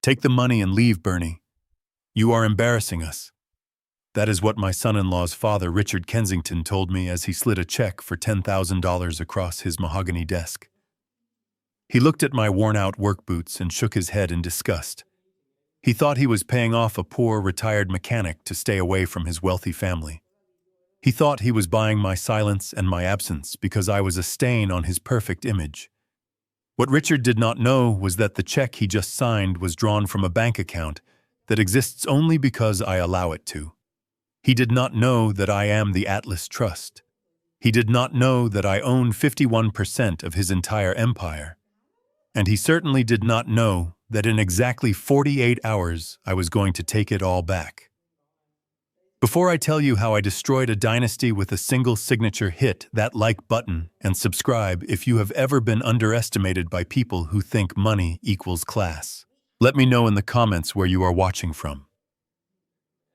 Take the money and leave, Bernie. You are embarrassing us. That is what my son-in-law's father, Richard Kensington, told me as he slid a check for $10,000 across his mahogany desk. He looked at my worn-out work boots and shook his head in disgust. He thought he was paying off a poor, retired mechanic to stay away from his wealthy family. He thought he was buying my silence and my absence because I was a stain on his perfect image. What Richard did not know was that the check he just signed was drawn from a bank account that exists only because I allow it to. He did not know that I am the Atlas Trust. He did not know that I own 51% of his entire empire. And he certainly did not know that in exactly 48 hours I was going to take it all back. Before I tell you how I destroyed a dynasty with a single signature, hit that like button and subscribe if you have ever been underestimated by people who think money equals class. Let me know in the comments where you are watching from.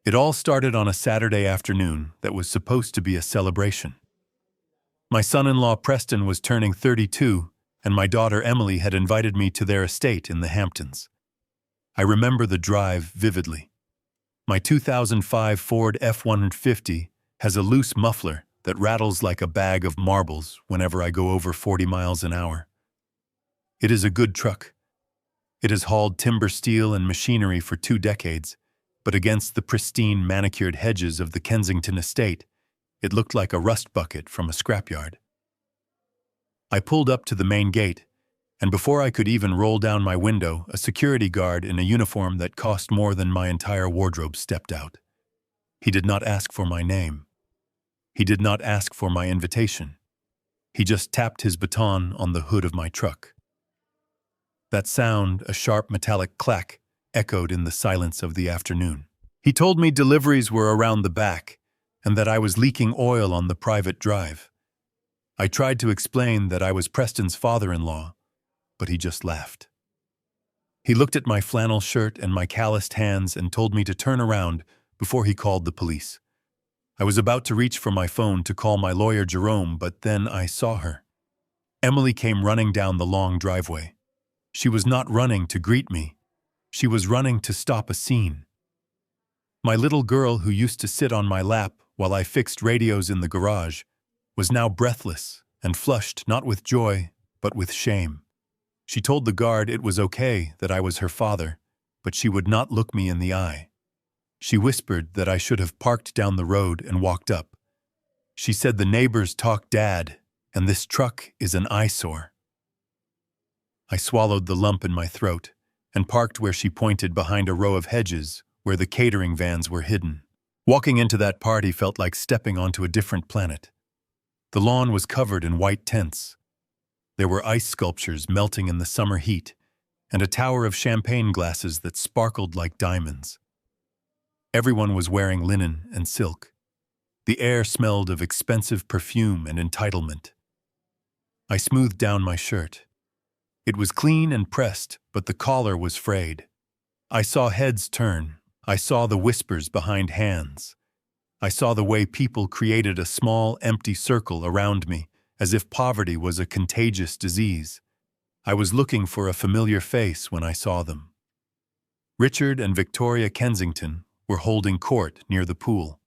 It all started on a Saturday afternoon that was supposed to be a celebration. My son-in-law Preston was turning 32, and my daughter Emily had invited me to their estate in the Hamptons. I remember the drive vividly. My 2005 Ford F-150 has a loose muffler that rattles like a bag of marbles whenever I go over 40 miles an hour. It is a good truck. It has hauled timber, steel, and machinery for 2 decades, but against the pristine, manicured hedges of the Kensington estate, it looked like a rust bucket from a scrapyard. I pulled up to the main gate, and before I could even roll down my window, a security guard in a uniform that cost more than my entire wardrobe stepped out. He did not ask for my name. He did not ask for my invitation. He just tapped his baton on the hood of my truck. That sound, a sharp metallic clack, echoed in the silence of the afternoon. He told me deliveries were around the back, and that I was leaking oil on the private drive. I tried to explain that I was Preston's father-in-law, but he just laughed. He looked at my flannel shirt and my calloused hands and told me to turn around before he called the police. I was about to reach for my phone to call my lawyer Jerome, but then I saw her. Emily came running down the long driveway. She was not running to greet me. She was running to stop a scene. My little girl, who used to sit on my lap while I fixed radios in the garage, was now breathless and flushed not with joy, but with shame. She told the guard it was okay that I was her father, but she would not look me in the eye. She whispered that I should have parked down the road and walked up. She said the neighbors talk dad, and this truck is an eyesore. I swallowed the lump in my throat and parked where she pointed, behind a row of hedges where the catering vans were hidden. Walking into that party felt like stepping onto a different planet. The lawn was covered in white tents. There were ice sculptures melting in the summer heat, and a tower of champagne glasses that sparkled like diamonds. Everyone was wearing linen and silk. The air smelled of expensive perfume and entitlement. I smoothed down my shirt. It was clean and pressed, but the collar was frayed. I saw heads turn. I saw the whispers behind hands. I saw the way people created a small, empty circle around me, as if poverty was a contagious disease. I was looking for a familiar face when I saw them. Richard and Victoria Kensington were holding court near the pool.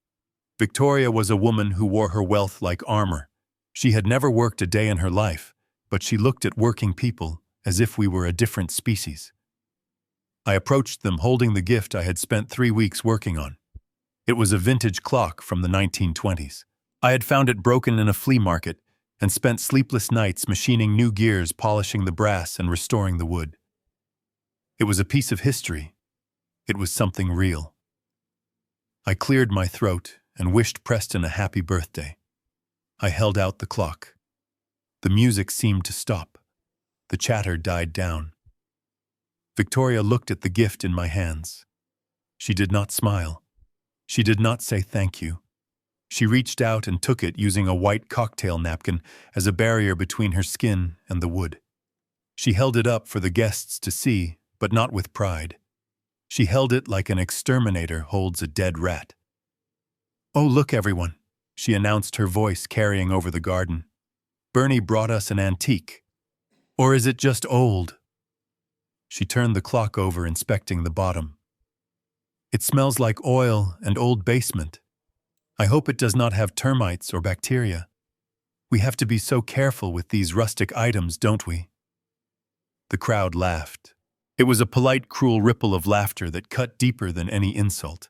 Victoria was a woman who wore her wealth like armor. She had never worked a day in her life, but she looked at working people as if we were a different species. I approached them holding the gift I had spent 3 weeks working on. It was a vintage clock from the 1920s. I had found it broken in a flea market and spent sleepless nights machining new gears, polishing the brass, and restoring the wood. It was a piece of history. It was something real. I cleared my throat and wished Preston a happy birthday. I held out the clock. The music seemed to stop. The chatter died down. Victoria looked at the gift in my hands. She did not smile. She did not say thank you. She reached out and took it, using a white cocktail napkin as a barrier between her skin and the wood. She held it up for the guests to see, but not with pride. She held it like an exterminator holds a dead rat. "Oh, look, everyone," she announced, her voice carrying over the garden. "Bernie brought us an antique. Or is it just old?" She turned the clock over, inspecting the bottom. It smells like oil and old basement. I hope it does not have termites or bacteria. We have to be so careful with these rustic items, don't we? The crowd laughed. It was a polite, cruel ripple of laughter that cut deeper than any insult.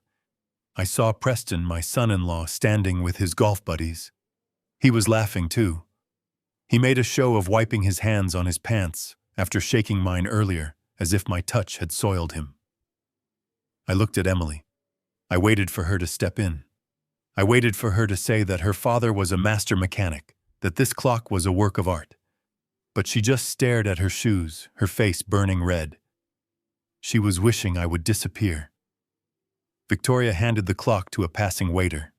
I saw Preston, my son-in-law, standing with his golf buddies. He was laughing too. He made a show of wiping his hands on his pants after shaking mine earlier, as if my touch had soiled him. I looked at Emily. I waited for her to step in. I waited for her to say that her father was a master mechanic, that this clock was a work of art. But she just stared at her shoes, her face burning red. She was wishing I would disappear. Victoria handed the clock to a passing waiter.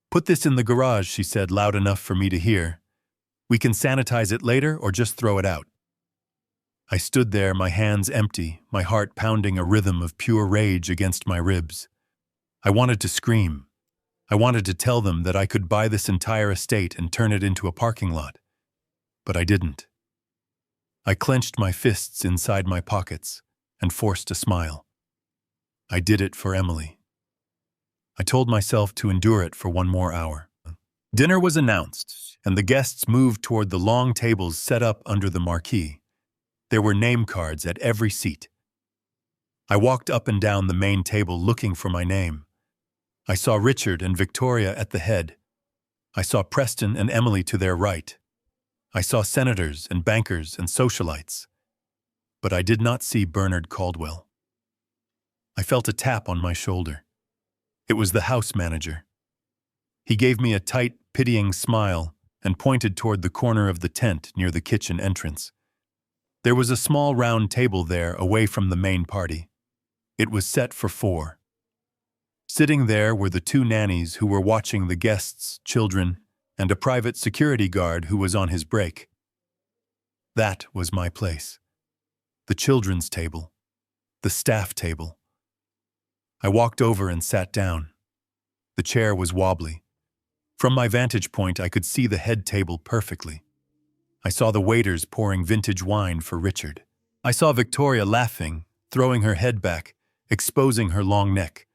"Put this in the garage," she said, loud enough for me to hear. "We can sanitize it later or just throw it out." I stood there, my hands empty, my heart pounding a rhythm of pure rage against my ribs. I wanted to scream. I wanted to tell them that I could buy this entire estate and turn it into a parking lot. But I didn't. I clenched my fists inside my pockets and forced a smile. I did it for Emily. I told myself to endure it for one more hour. Dinner was announced, and the guests moved toward the long tables set up under the marquee. There were name cards at every seat. I walked up and down the main table looking for my name. I saw Richard and Victoria at the head. I saw Preston and Emily to their right. I saw senators and bankers and socialites. But I did not see Bernard Caldwell. I felt a tap on my shoulder. It was the house manager. He gave me a tight, pitying smile and pointed toward the corner of the tent near the kitchen entrance. There was a small round table there away from the main party. It was set for 4. Sitting there were the 2 nannies who were watching the guests' children and a private security guard who was on his break. That was my place. The children's table. The staff table. I walked over and sat down. The chair was wobbly. From my vantage point, I could see the head table perfectly. I saw the waiters pouring vintage wine for Richard. I saw Victoria laughing, throwing her head back, exposing her long neck.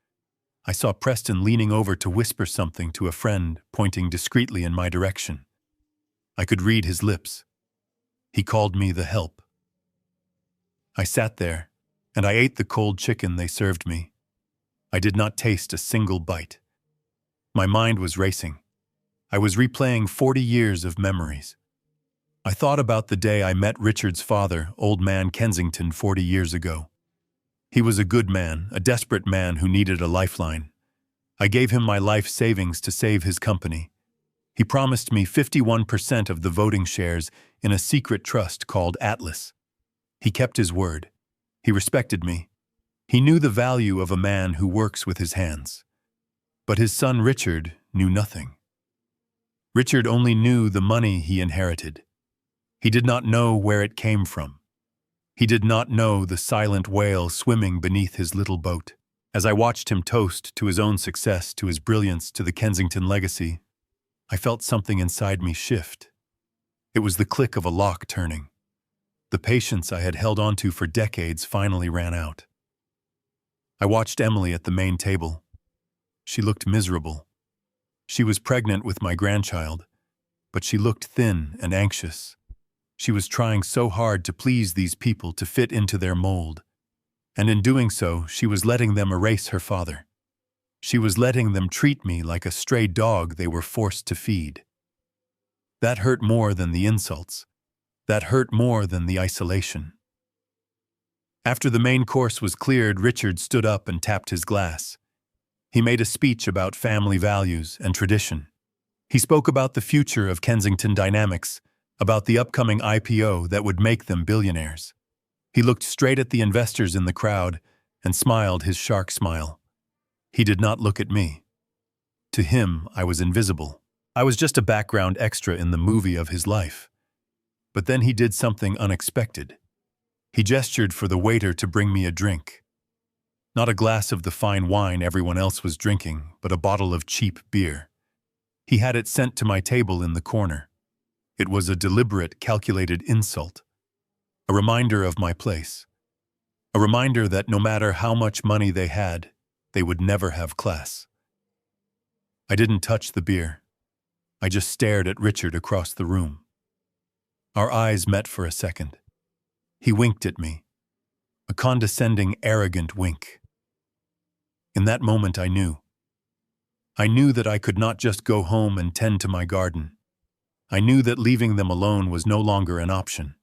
I saw Preston leaning over to whisper something to a friend, pointing discreetly in my direction. I could read his lips. He called me the help. I sat there, and I ate the cold chicken they served me. I did not taste a single bite. My mind was racing. I was replaying 40 years of memories. I thought about the day I met Richard's father, Old Man Kensington, 40 years ago. He was a good man, a desperate man who needed a lifeline. I gave him my life savings to save his company. He promised me 51% of the voting shares in a secret trust called Atlas. He kept his word. He respected me. He knew the value of a man who works with his hands. But his son Richard knew nothing. Richard only knew the money he inherited. He did not know where it came from. He did not know the silent whale swimming beneath his little boat. As I watched him toast to his own success, to his brilliance, to the Kensington legacy, I felt something inside me shift. It was the click of a lock turning. The patience I had held onto for decades finally ran out. I watched Emily at the main table. She looked miserable. She was pregnant with my grandchild, but she looked thin and anxious. She was trying so hard to please these people, to fit into their mold. And in doing so, she was letting them erase her father. She was letting them treat me like a stray dog they were forced to feed. That hurt more than the insults. That hurt more than the isolation. After the main course was cleared, Richard stood up and tapped his glass. He made a speech about family values and tradition. He spoke about the future of Kensington Dynamics, about the upcoming IPO that would make them billionaires. He looked straight at the investors in the crowd and smiled his shark smile. He did not look at me. To him, I was invisible. I was just a background extra in the movie of his life. But then he did something unexpected. He gestured for the waiter to bring me a drink. Not a glass of the fine wine everyone else was drinking, but a bottle of cheap beer. He had it sent to my table in the corner. It was a deliberate, calculated insult. A reminder of my place. A reminder that no matter how much money they had, they would never have class. I didn't touch the beer. I just stared at Richard across the room. Our eyes met for a second. He winked at me, a condescending, arrogant wink. In that moment I knew. I knew that I could not just go home and tend to my garden. I knew that leaving them alone was no longer an option.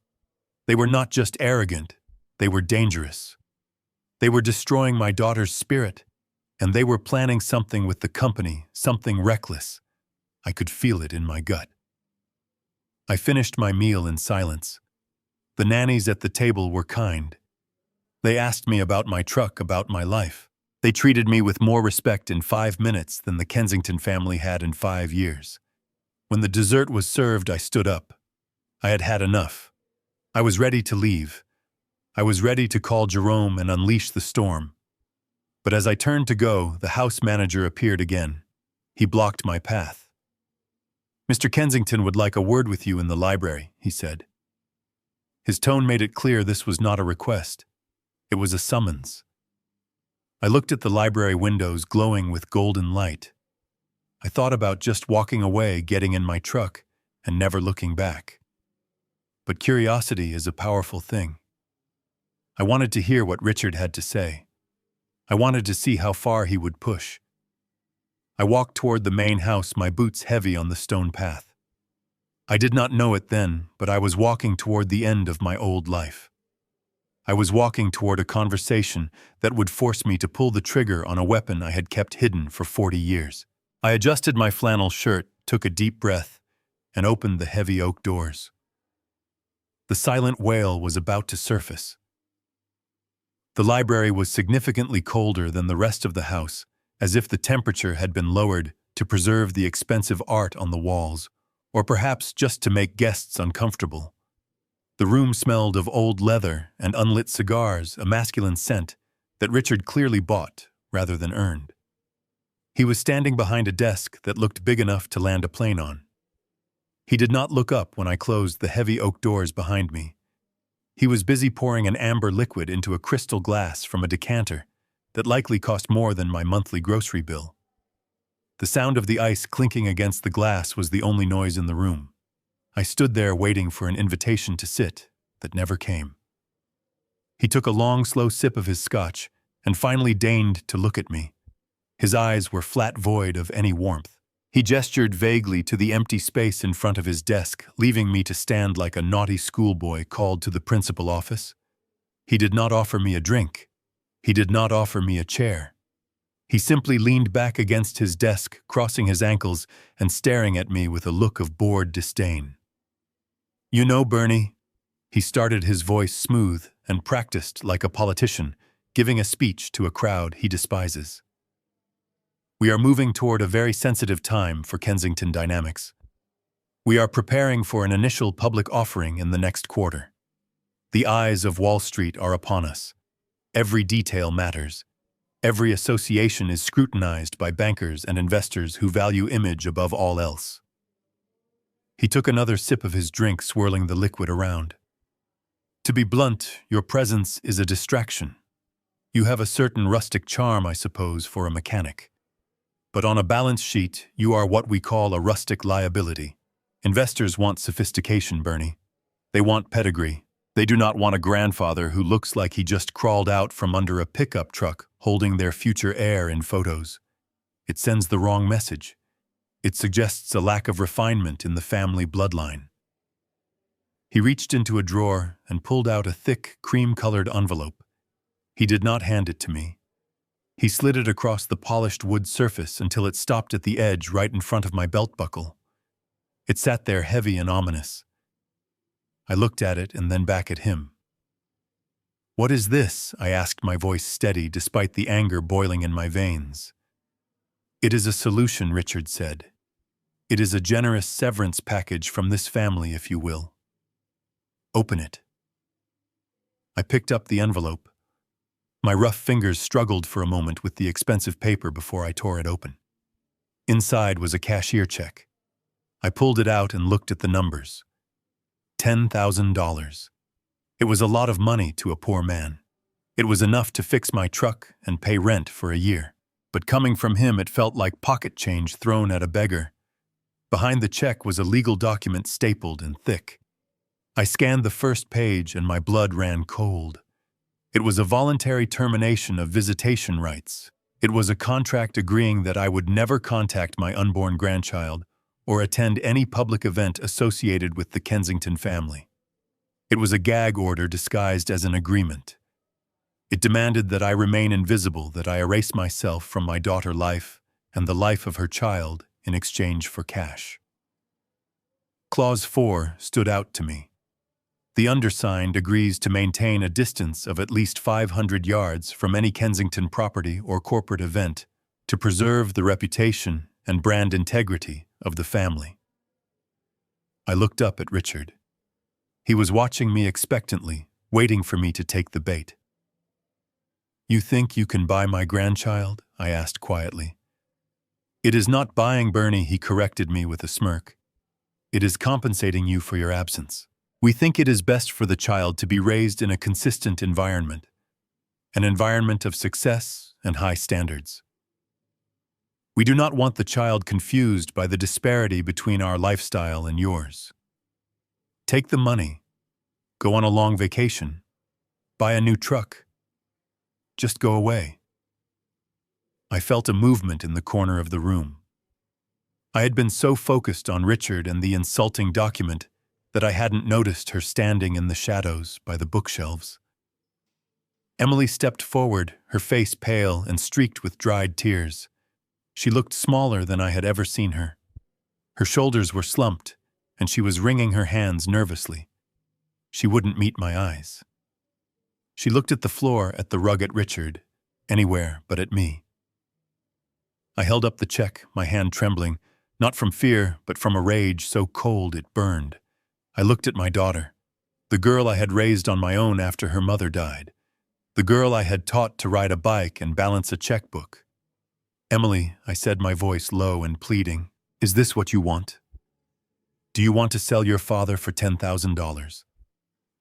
They were not just arrogant, they were dangerous. They were destroying my daughter's spirit, and they were planning something with the company, something reckless. I could feel it in my gut. I finished my meal in silence. The nannies at the table were kind. They asked me about my truck, about my life. They treated me with more respect in 5 minutes than the Kensington family had in 5 years. When the dessert was served, I stood up. I had had enough. I was ready to leave. I was ready to call Jerome and unleash the storm. But as I turned to go, the house manager appeared again. He blocked my path. "Mr. Kensington would like a word with you in the library," he said. His tone made it clear this was not a request. It was a summons. I looked at the library windows glowing with golden light. I thought about just walking away, getting in my truck, and never looking back. But curiosity is a powerful thing. I wanted to hear what Richard had to say. I wanted to see how far he would push. I walked toward the main house, my boots heavy on the stone path. I did not know it then, but I was walking toward the end of my old life. I was walking toward a conversation that would force me to pull the trigger on a weapon I had kept hidden for 40 years. I adjusted my flannel shirt, took a deep breath, and opened the heavy oak doors. The silent wail was about to surface. The library was significantly colder than the rest of the house, as if the temperature had been lowered to preserve the expensive art on the walls, or perhaps just to make guests uncomfortable. The room smelled of old leather and unlit cigars, a masculine scent that Richard clearly bought rather than earned. He was standing behind a desk that looked big enough to land a plane on. He did not look up when I closed the heavy oak doors behind me. He was busy pouring an amber liquid into a crystal glass from a decanter that likely cost more than my monthly grocery bill. The sound of the ice clinking against the glass was the only noise in the room. I stood there waiting for an invitation to sit that never came. He took a long, slow sip of his scotch and finally deigned to look at me. His eyes were flat, void of any warmth. He gestured vaguely to the empty space in front of his desk, leaving me to stand like a naughty schoolboy called to the principal office. He did not offer me a drink. He did not offer me a chair. He simply leaned back against his desk, crossing his ankles and staring at me with a look of bored disdain. "You know, Bernie," he started, his voice smooth and practiced like a politician, giving a speech to a crowd he despises. "We are moving toward a very sensitive time for Kensington Dynamics. We are preparing for an initial public offering in the next quarter. The eyes of Wall Street are upon us. Every detail matters. Every association is scrutinized by bankers and investors who value image above all else." He took another sip of his drink, swirling the liquid around. "To be blunt, your presence is a distraction. You have a certain rustic charm, I suppose, for a mechanic. But on a balance sheet, you are what we call a rustic liability. Investors want sophistication, Bernie. They want pedigree. They do not want a grandfather who looks like he just crawled out from under a pickup truck holding their future heir in photos. It sends the wrong message. It suggests a lack of refinement in the family bloodline." He reached into a drawer and pulled out a thick, cream-colored envelope. He did not hand it to me. He slid it across the polished wood surface until it stopped at the edge right in front of my belt buckle. It sat there heavy and ominous. I looked at it and then back at him. "What is this?" I asked, my voice steady despite the anger boiling in my veins. "It is a solution," Richard said. "It is a generous severance package from this family, if you will. Open it." I picked up the envelope. My rough fingers struggled for a moment with the expensive paper before I tore it open. Inside was a cashier check. I pulled it out and looked at the numbers. $10,000. It was a lot of money to a poor man. It was enough to fix my truck and pay rent for a year. But coming from him, it felt like pocket change thrown at a beggar. Behind the check was a legal document stapled and thick. I scanned the first page and my blood ran cold. It was a voluntary termination of visitation rights. It was a contract agreeing that I would never contact my unborn grandchild or attend any public event associated with the Kensington family. It was a gag order disguised as an agreement. It demanded that I remain invisible, that I erase myself from my daughter's life and the life of her child in exchange for cash. Clause 4 stood out to me. The undersigned agrees to maintain a distance of at least 500 yards from any Kensington property or corporate event to preserve the reputation and brand integrity of the family. I looked up at Richard. He was watching me expectantly, waiting for me to take the bait. "You think you can buy my grandchild?" I asked quietly. "It is not buying, Bernie," he corrected me with a smirk. "It is compensating you for your absence. We think it is best for the child to be raised in a consistent environment, an environment of success and high standards. We do not want the child confused by the disparity between our lifestyle and yours. Take the money, go on a long vacation, buy a new truck. Just go away." I felt a movement in the corner of the room. I had been so focused on Richard and the insulting document that I hadn't noticed her standing in the shadows by the bookshelves. Emily stepped forward, her face pale and streaked with dried tears. She looked smaller than I had ever seen her. Her shoulders were slumped, and she was wringing her hands nervously. She wouldn't meet my eyes. She looked at the floor, at the rug, at Richard, anywhere but at me. I held up the check, my hand trembling, not from fear, but from a rage so cold it burned. I looked at my daughter, the girl I had raised on my own after her mother died, the girl I had taught to ride a bike and balance a checkbook. "Emily," I said, my voice low and pleading, "is this what you want? Do you want to sell your father for $10,000?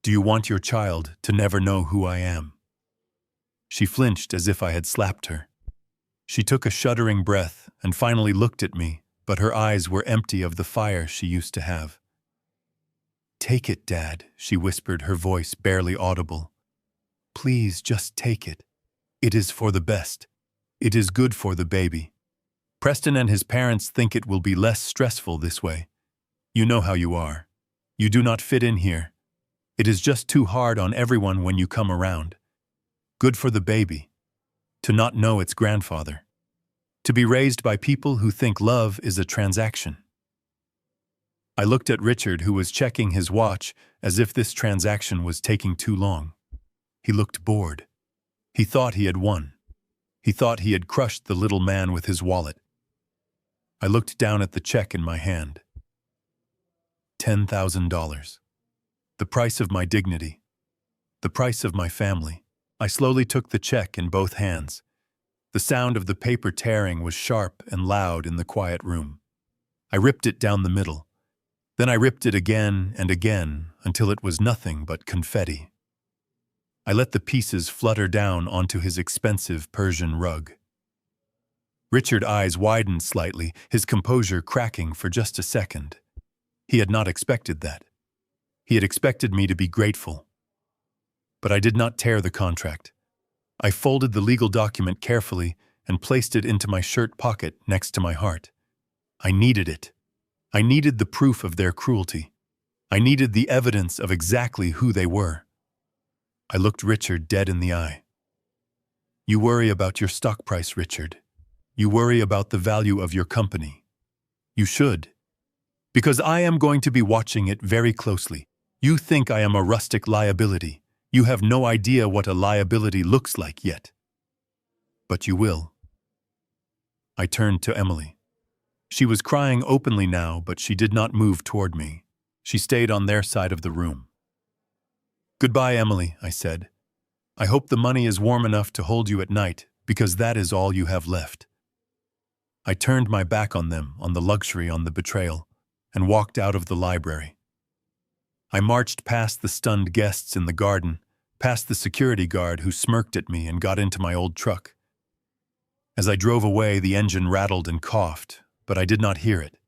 Do you want your child to never know who I am?" She flinched as if I had slapped her. She took a shuddering breath and finally looked at me, but her eyes were empty of the fire she used to have. "Take it, Dad," she whispered, her voice barely audible. "Please, just take it. It is for the best. It is good for the baby. Preston and his parents think it will be less stressful this way. You know how you are. You do not fit in here. It is just too hard on everyone when you come around. Good for the baby. To not know its grandfather. To be raised by people who think love is a transaction." I looked at Richard, who was checking his watch as if this transaction was taking too long. He looked bored. He thought he had won. He thought he had crushed the little man with his wallet. I looked down at the check in my hand. $10,000. The price of my dignity. The price of my family. I slowly took the check in both hands. The sound of the paper tearing was sharp and loud in the quiet room. I ripped it down the middle. Then I ripped it again and again until it was nothing but confetti. I let the pieces flutter down onto his expensive Persian rug. Richard's eyes widened slightly, his composure cracking for just a second. He had not expected that. He had expected me to be grateful. But I did not tear the contract. I folded the legal document carefully and placed it into my shirt pocket next to my heart. I needed it. I needed the proof of their cruelty. I needed the evidence of exactly who they were. I looked Richard dead in the eye. "You worry about your stock price, Richard. You worry about the value of your company. You should. Because I am going to be watching it very closely. You think I am a rustic liability. You have no idea what a liability looks like yet. But you will." I turned to Emily. She was crying openly now, but she did not move toward me. She stayed on their side of the room. "Goodbye, Emily," I said. "I hope the money is warm enough to hold you at night, because that is all you have left." I turned my back on them, on the luxury, on the betrayal, and walked out of the library. I marched past the stunned guests in the garden, past the security guard who smirked at me and got into my old truck. As I drove away, the engine rattled and coughed, but I did not hear it.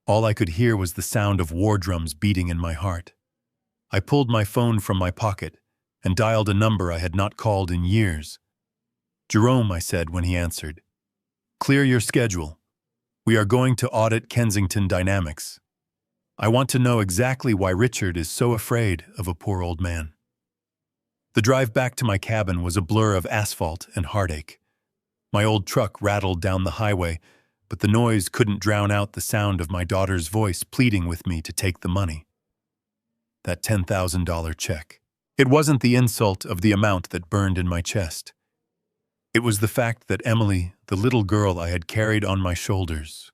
All I could hear was the sound of war drums beating in my heart. I pulled my phone from my pocket and dialed a number I had not called in years. "Jerome," I said when he answered. "Clear your schedule. We are going to audit Kensington Dynamics. I want to know exactly why Richard is so afraid of a poor old man." The drive back to my cabin was a blur of asphalt and heartache. My old truck rattled down the highway, but the noise couldn't drown out the sound of my daughter's voice pleading with me to take the money. That $10,000 check. It wasn't the insult of the amount that burned in my chest. It was the fact that Emily, the little girl I had carried on my shoulders,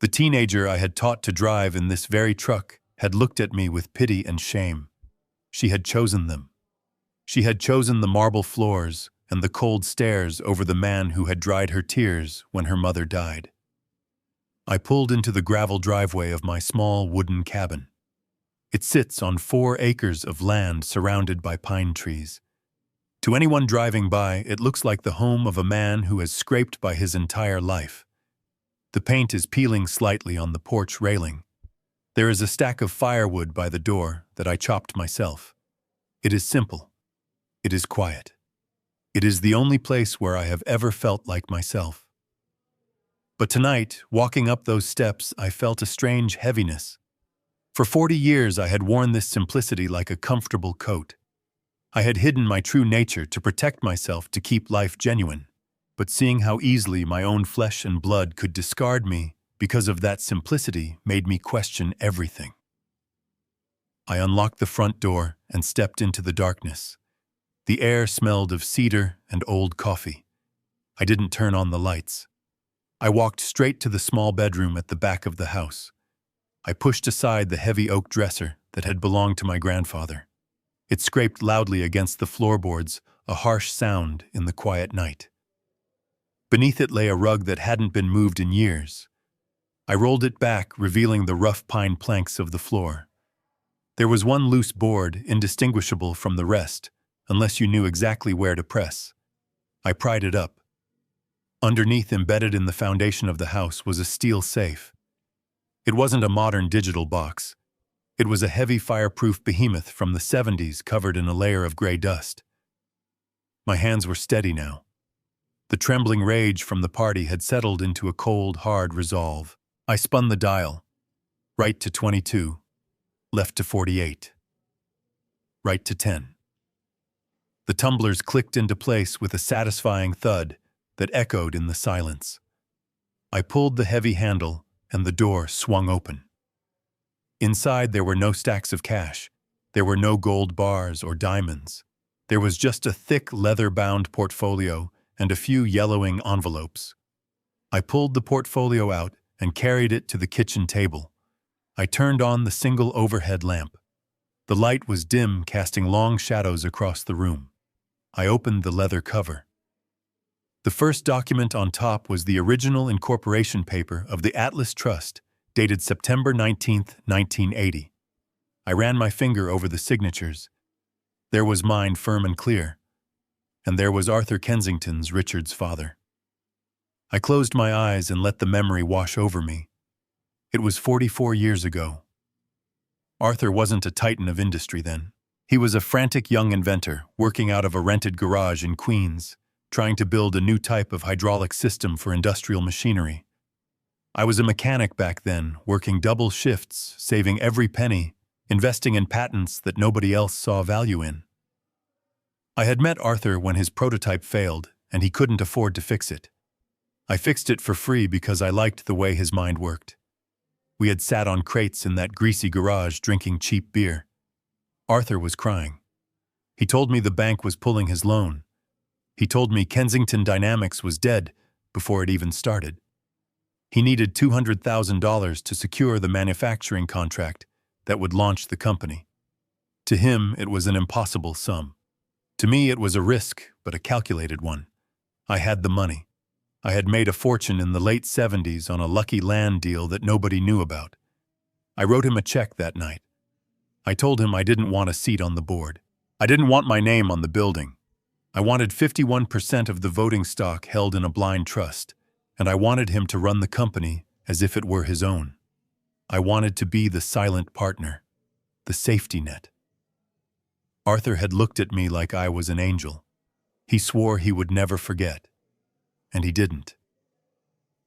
the teenager I had taught to drive in this very truck, had looked at me with pity and shame. She had chosen them. She had chosen the marble floors and the cold stares over the man who had dried her tears when her mother died. I pulled into the gravel driveway of my small wooden cabin. It sits on 4 acres of land surrounded by pine trees. To anyone driving by, it looks like the home of a man who has scraped by his entire life. The paint is peeling slightly on the porch railing. There is a stack of firewood by the door that I chopped myself. It is simple. It is quiet. It is the only place where I have ever felt like myself. But tonight, walking up those steps, I felt a strange heaviness. For 40 years I had worn this simplicity like a comfortable coat. I had hidden my true nature to protect myself, to keep life genuine. But seeing how easily my own flesh and blood could discard me because of that simplicity made me question everything. I unlocked the front door and stepped into the darkness. The air smelled of cedar and old coffee. I didn't turn on the lights. I walked straight to the small bedroom at the back of the house. I pushed aside the heavy oak dresser that had belonged to my grandfather. It scraped loudly against the floorboards, a harsh sound in the quiet night. Beneath it lay a rug that hadn't been moved in years. I rolled it back, revealing the rough pine planks of the floor. There was one loose board, indistinguishable from the rest, unless you knew exactly where to press. I pried it up. Underneath, embedded in the foundation of the house, was a steel safe. It wasn't a modern digital box. It was a heavy fireproof behemoth from the 70s covered in a layer of gray dust. My hands were steady now. The trembling rage from the party had settled into a cold, hard resolve. I spun the dial. Right to 22. Left to 48. Right to 10. The tumblers clicked into place with a satisfying thud that echoed in the silence. I pulled the heavy handle, and the door swung open. Inside, there were no stacks of cash. There were no gold bars or diamonds. There was just a thick, leather-bound portfolio and a few yellowing envelopes. I pulled the portfolio out and carried it to the kitchen table. I turned on the single overhead lamp. The light was dim, casting long shadows across the room. I opened the leather cover. The first document on top was the original incorporation paper of the Atlas Trust, dated September 19, 1980. I ran my finger over the signatures. There was mine, firm and clear. And there was Arthur Kensington's, Richard's father. I closed my eyes and let the memory wash over me. It was 44 years ago. Arthur wasn't a titan of industry then. He was a frantic young inventor working out of a rented garage in Queens, trying to build a new type of hydraulic system for industrial machinery. I was a mechanic back then, working double shifts, saving every penny, investing in patents that nobody else saw value in. I had met Arthur when his prototype failed, and he couldn't afford to fix it. I fixed it for free because I liked the way his mind worked. We had sat on crates in that greasy garage drinking cheap beer. Arthur was crying. He told me the bank was pulling his loan. He told me Kensington Dynamics was dead before it even started. He needed $200,000 to secure the manufacturing contract that would launch the company. To him, it was an impossible sum. To me, it was a risk, but a calculated one. I had the money. I had made a fortune in the late 70s on a lucky land deal that nobody knew about. I wrote him a check that night. I told him I didn't want a seat on the board. I didn't want my name on the building. I wanted 51% of the voting stock held in a blind trust, and I wanted him to run the company as if it were his own. I wanted to be the silent partner, the safety net. Arthur had looked at me like I was an angel. He swore he would never forget, and he didn't.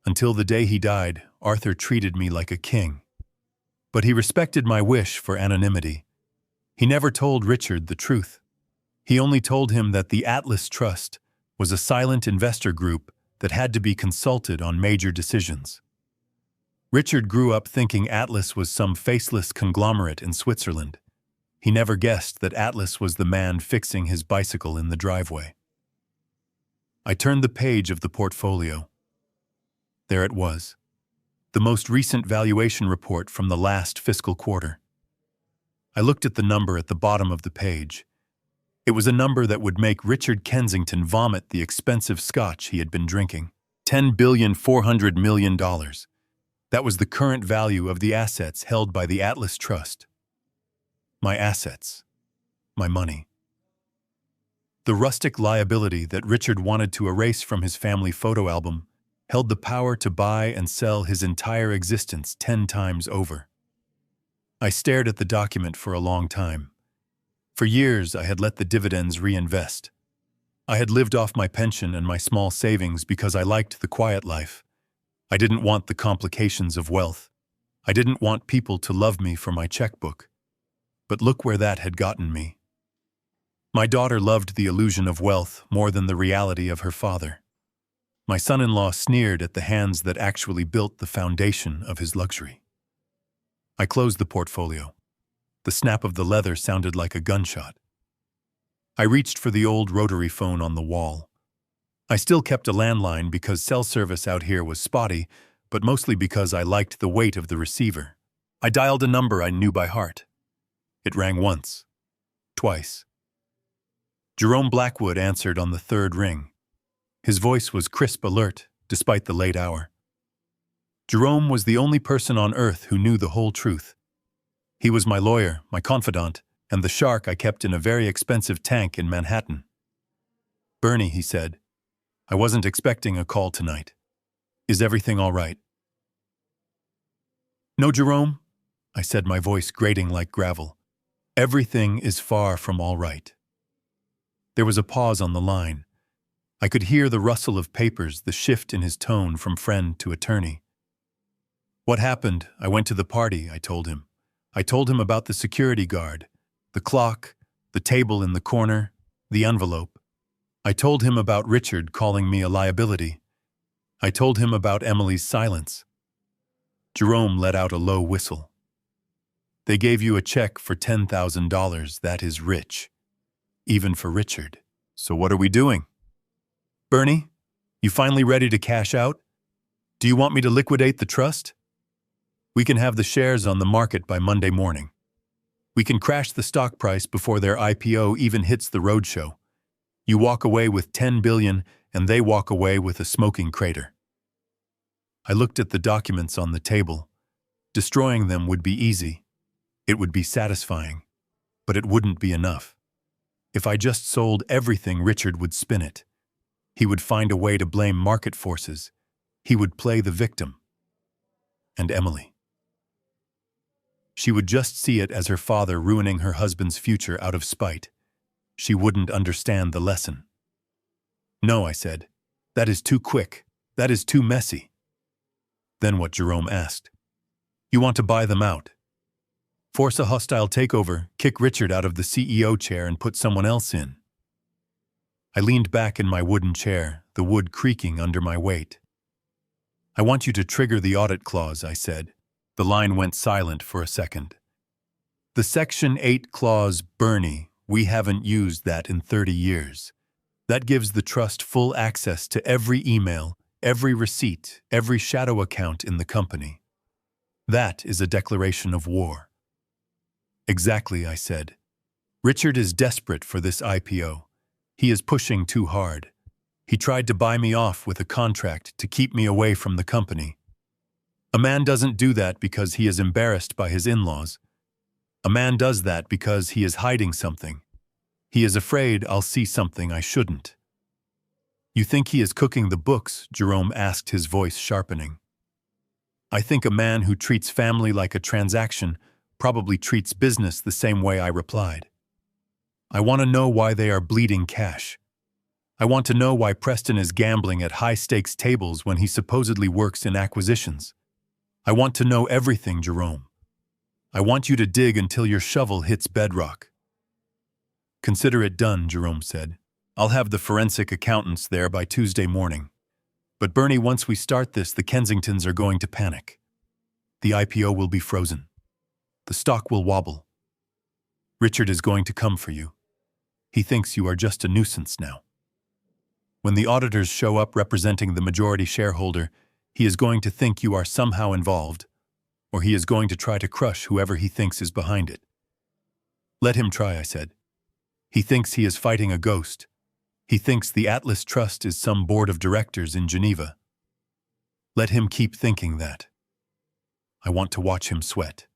Until the day he died, Arthur treated me like a king. But he respected my wish for anonymity. He never told Richard the truth. He only told him that the Atlas Trust was a silent investor group that had to be consulted on major decisions. Richard grew up thinking Atlas was some faceless conglomerate in Switzerland. He never guessed that Atlas was the man fixing his bicycle in the driveway. I turned the page of the portfolio. There it was, the most recent valuation report from the last fiscal quarter. I looked at the number at the bottom of the page. It was a number that would make Richard Kensington vomit the expensive scotch he had been drinking. $10,400,000,000. That was the current value of the assets held by the Atlas Trust. My assets. My money. The rustic liability that Richard wanted to erase from his family photo album held the power to buy and sell his entire existence 10 times over. I stared at the document for a long time. For years, I had let the dividends reinvest. I had lived off my pension and my small savings because I liked the quiet life. I didn't want the complications of wealth. I didn't want people to love me for my checkbook. But look where that had gotten me. My daughter loved the illusion of wealth more than the reality of her father. My son-in-law sneered at the hands that actually built the foundation of his luxury. I closed the portfolio. The snap of the leather sounded like a gunshot. I reached for the old rotary phone on the wall. I still kept a landline because cell service out here was spotty, but mostly because I liked the weight of the receiver. I dialed a number I knew by heart. It rang once, twice. Jerome Blackwood answered on the third ring. His voice was crisp alert, despite the late hour. Jerome was the only person on earth who knew the whole truth. He was my lawyer, my confidant, and the shark I kept in a very expensive tank in Manhattan. "Bernie," he said, "I wasn't expecting a call tonight. Is everything all right?" "No, Jerome," I said, my voice grating like gravel. "Everything is far from all right." There was a pause on the line. I could hear the rustle of papers, the shift in his tone from friend to attorney. "What happened? I went to the party," I told him. I told him about the security guard, the clock, the table in the corner, the envelope. I told him about Richard calling me a liability. I told him about Emily's silence. Jerome let out a low whistle. "They gave you a check for $10,000. That is rich. Even for Richard. So what are we doing?" "Bernie, you finally ready to cash out? Do you want me to liquidate the trust? We can have the shares on the market by Monday morning. We can crash the stock price before their IPO even hits the roadshow. You walk away with $10 billion and they walk away with a smoking crater." I looked at the documents on the table. Destroying them would be easy. It would be satisfying. But it wouldn't be enough. If I just sold everything, Richard would spin it. He would find a way to blame market forces. He would play the victim. And Emily. She would just see it as her father ruining her husband's future out of spite. She wouldn't understand the lesson. "No," I said. "That is too quick. That is too messy." Then what Jerome asked. "You want to buy them out? Force a hostile takeover, kick Richard out of the CEO chair and put someone else in?" I leaned back in my wooden chair, the wood creaking under my weight. "I want you to trigger the audit clause," I said. The line went silent for a second. "The Section 8 clause, Bernie, we haven't used that in 30 years. That gives the trust full access to every email, every receipt, every shadow account in the company. That is a declaration of war." "Exactly," I said. "Richard is desperate for this IPO. He is pushing too hard. He tried to buy me off with a contract to keep me away from the company. A man doesn't do that because he is embarrassed by his in-laws. A man does that because he is hiding something. He is afraid I'll see something I shouldn't. You think he is cooking the books? Jerome asked, his voice sharpening. I think a man who treats family like a transaction probably treats business the same way, I replied. I want to know why they are bleeding cash. I want to know why Preston is gambling at high-stakes tables when he supposedly works in acquisitions. I want to know everything, Jerome. I want you to dig until your shovel hits bedrock. Consider it done, Jerome said. I'll have the forensic accountants there by Tuesday morning. But Bernie, once we start this, the Kensingtons are going to panic. The IPO will be frozen. The stock will wobble. Richard is going to come for you. He thinks you are just a nuisance now. When the auditors show up representing the majority shareholder, he is going to think you are somehow involved, or he is going to try to crush whoever he thinks is behind it. Let him try, I said. He thinks he is fighting a ghost. He thinks the Atlas Trust is some board of directors in Geneva. Let him keep thinking that. I want to watch him sweat.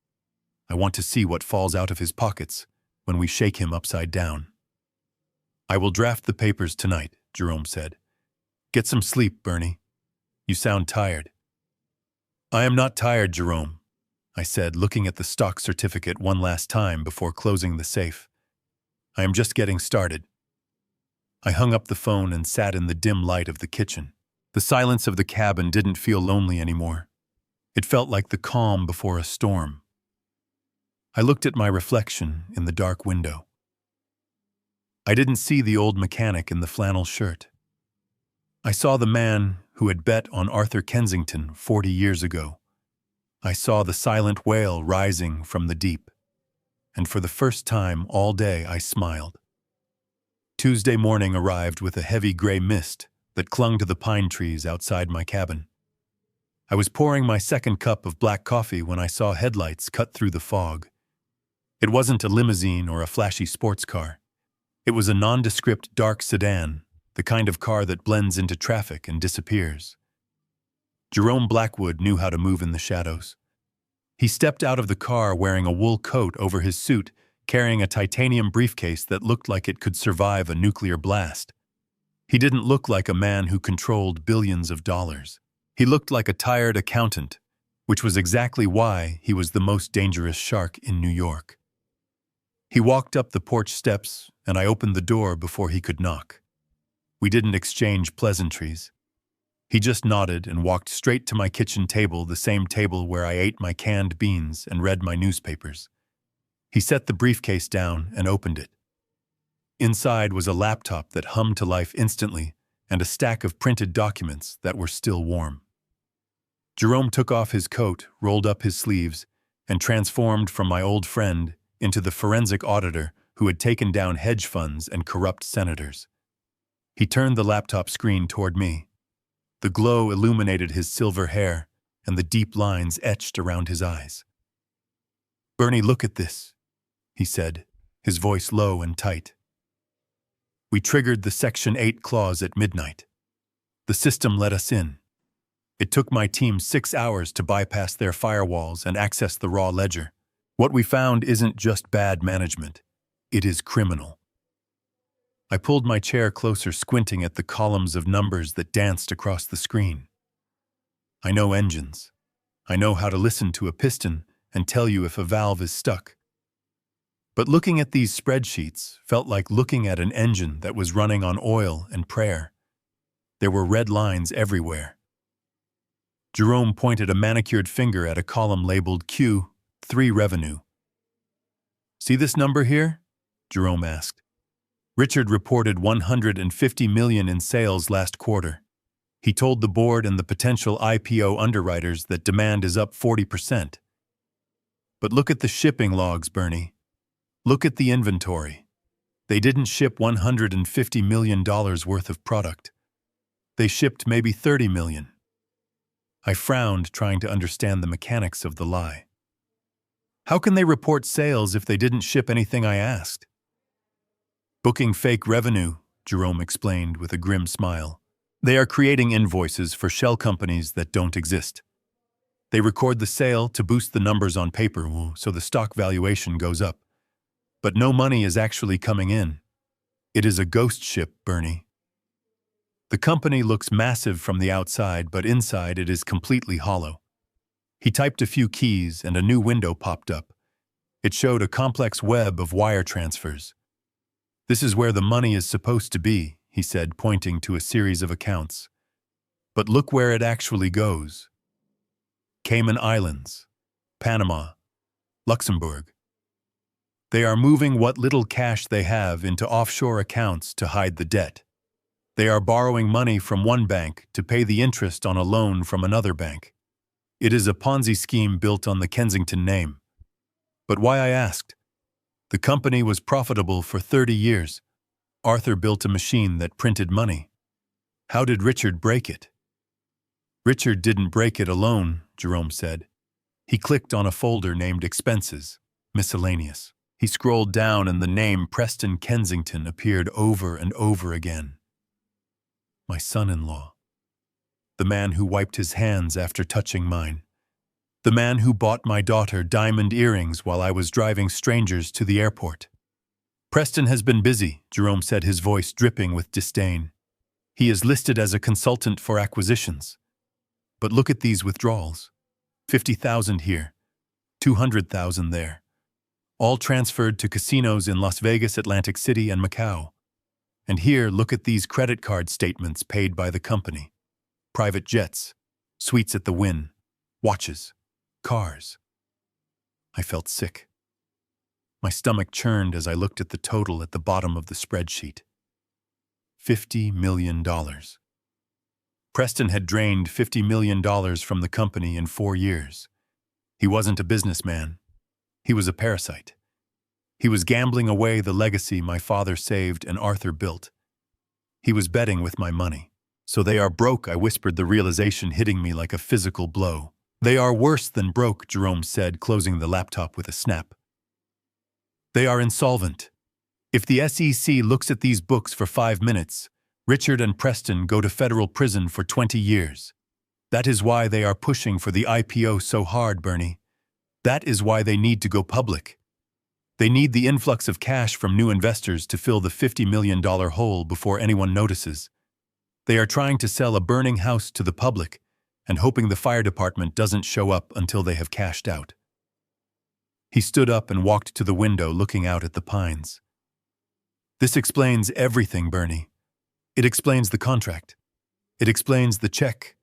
I want to see what falls out of his pockets when we shake him upside down. I will draft the papers tonight, Jerome said. Get some sleep, Bernie. You sound tired. I am not tired, Jerome, I said, looking at the stock certificate one last time before closing the safe. I am just getting started. I hung up the phone and sat in the dim light of the kitchen. The silence of the cabin didn't feel lonely anymore. It felt like the calm before a storm. I looked at my reflection in the dark window. I didn't see the old mechanic in the flannel shirt. I saw the man who had bet on Arthur Kensington 40 years ago. I saw the silent whale rising from the deep. And for the first time all day I smiled. Tuesday morning arrived with a heavy gray mist that clung to the pine trees outside my cabin. I was pouring my second cup of black coffee when I saw headlights cut through the fog. It wasn't a limousine or a flashy sports car. It was a nondescript dark sedan, the kind of car that blends into traffic and disappears. Jerome Blackwood knew how to move in the shadows. He stepped out of the car wearing a wool coat over his suit, carrying a titanium briefcase that looked like it could survive a nuclear blast. He didn't look like a man who controlled billions of dollars. He looked like a tired accountant, which was exactly why he was the most dangerous shark in New York. He walked up the porch steps, and I opened the door before he could knock. We didn't exchange pleasantries. He just nodded and walked straight to my kitchen table, the same table where I ate my canned beans and read my newspapers. He set the briefcase down and opened it. Inside was a laptop that hummed to life instantly and a stack of printed documents that were still warm. Jerome took off his coat, rolled up his sleeves, and transformed from my old friend into the forensic auditor who had taken down hedge funds and corrupt senators. He turned the laptop screen toward me. The glow illuminated his silver hair and the deep lines etched around his eyes. "Bernie, look at this," he said, his voice low and tight. We triggered the Section 8 clause at midnight. The system let us in. It took my team 6 hours to bypass their firewalls and access the raw ledger. What we found isn't just bad management. It is criminal. I pulled my chair closer, squinting at the columns of numbers that danced across the screen. I know engines. I know how to listen to a piston and tell you if a valve is stuck. But looking at these spreadsheets felt like looking at an engine that was running on oil and prayer. There were red lines everywhere. Jerome pointed a manicured finger at a column labeled Q3 revenue. "See this number here?" Jerome asked. Richard reported $150 million in sales last quarter. He told the board and the potential IPO underwriters that demand is up 40%. But look at the shipping logs, Bernie. Look at the inventory. They didn't ship $150 million worth of product. They shipped maybe $30 million. I frowned, trying to understand the mechanics of the lie. How can they report sales if they didn't ship anything I asked? Booking fake revenue, Jerome explained with a grim smile. They are creating invoices for shell companies that don't exist. They record the sale to boost the numbers on paper so the stock valuation goes up. But no money is actually coming in. It is a ghost ship, Bernie. The company looks massive from the outside, but inside it is completely hollow. He typed a few keys and a new window popped up. It showed a complex web of wire transfers. This is where the money is supposed to be, he said, pointing to a series of accounts. But look where it actually goes. Cayman Islands, Panama, Luxembourg. They are moving what little cash they have into offshore accounts to hide the debt. They are borrowing money from one bank to pay the interest on a loan from another bank. It is a Ponzi scheme built on the Kensington name. But why, I asked. The company was profitable for 30 years. Arthur built a machine that printed money. How did Richard break it? Richard didn't break it alone, Jerome said. He clicked on a folder named Expenses, Miscellaneous. He scrolled down and the name Preston Kensington appeared over and over again. My son-in-law. The man who wiped his hands after touching mine. The man who bought my daughter diamond earrings while I was driving strangers to the airport. Preston has been busy, Jerome said, his voice dripping with disdain. He is listed as a consultant for acquisitions. But look at these withdrawals. 50,000 here, 200,000 there. All transferred to casinos in Las Vegas, Atlantic City, and Macau. And here, look at these credit card statements paid by the company. Private jets, suites at the Wynn, watches, cars. I felt sick. My stomach churned as I looked at the total at the bottom of the spreadsheet. $50 million. Preston had drained $50 million from the company in 4 years. He wasn't a businessman. He was a parasite. He was gambling away the legacy my father saved and Arthur built. He was betting with my money. So they are broke, I whispered, the realization hitting me like a physical blow. They are worse than broke, Jerome said, closing the laptop with a snap. They are insolvent. If the SEC looks at these books for 5 minutes, Richard and Preston go to federal prison for 20 years. That is why they are pushing for the IPO so hard, Bernie. That is why they need to go public. They need the influx of cash from new investors to fill the $50 million hole before anyone notices. They are trying to sell a burning house to the public and hoping the fire department doesn't show up until they have cashed out. He stood up and walked to the window, looking out at the pines. This explains everything, Bernie. It explains the contract. It explains the check.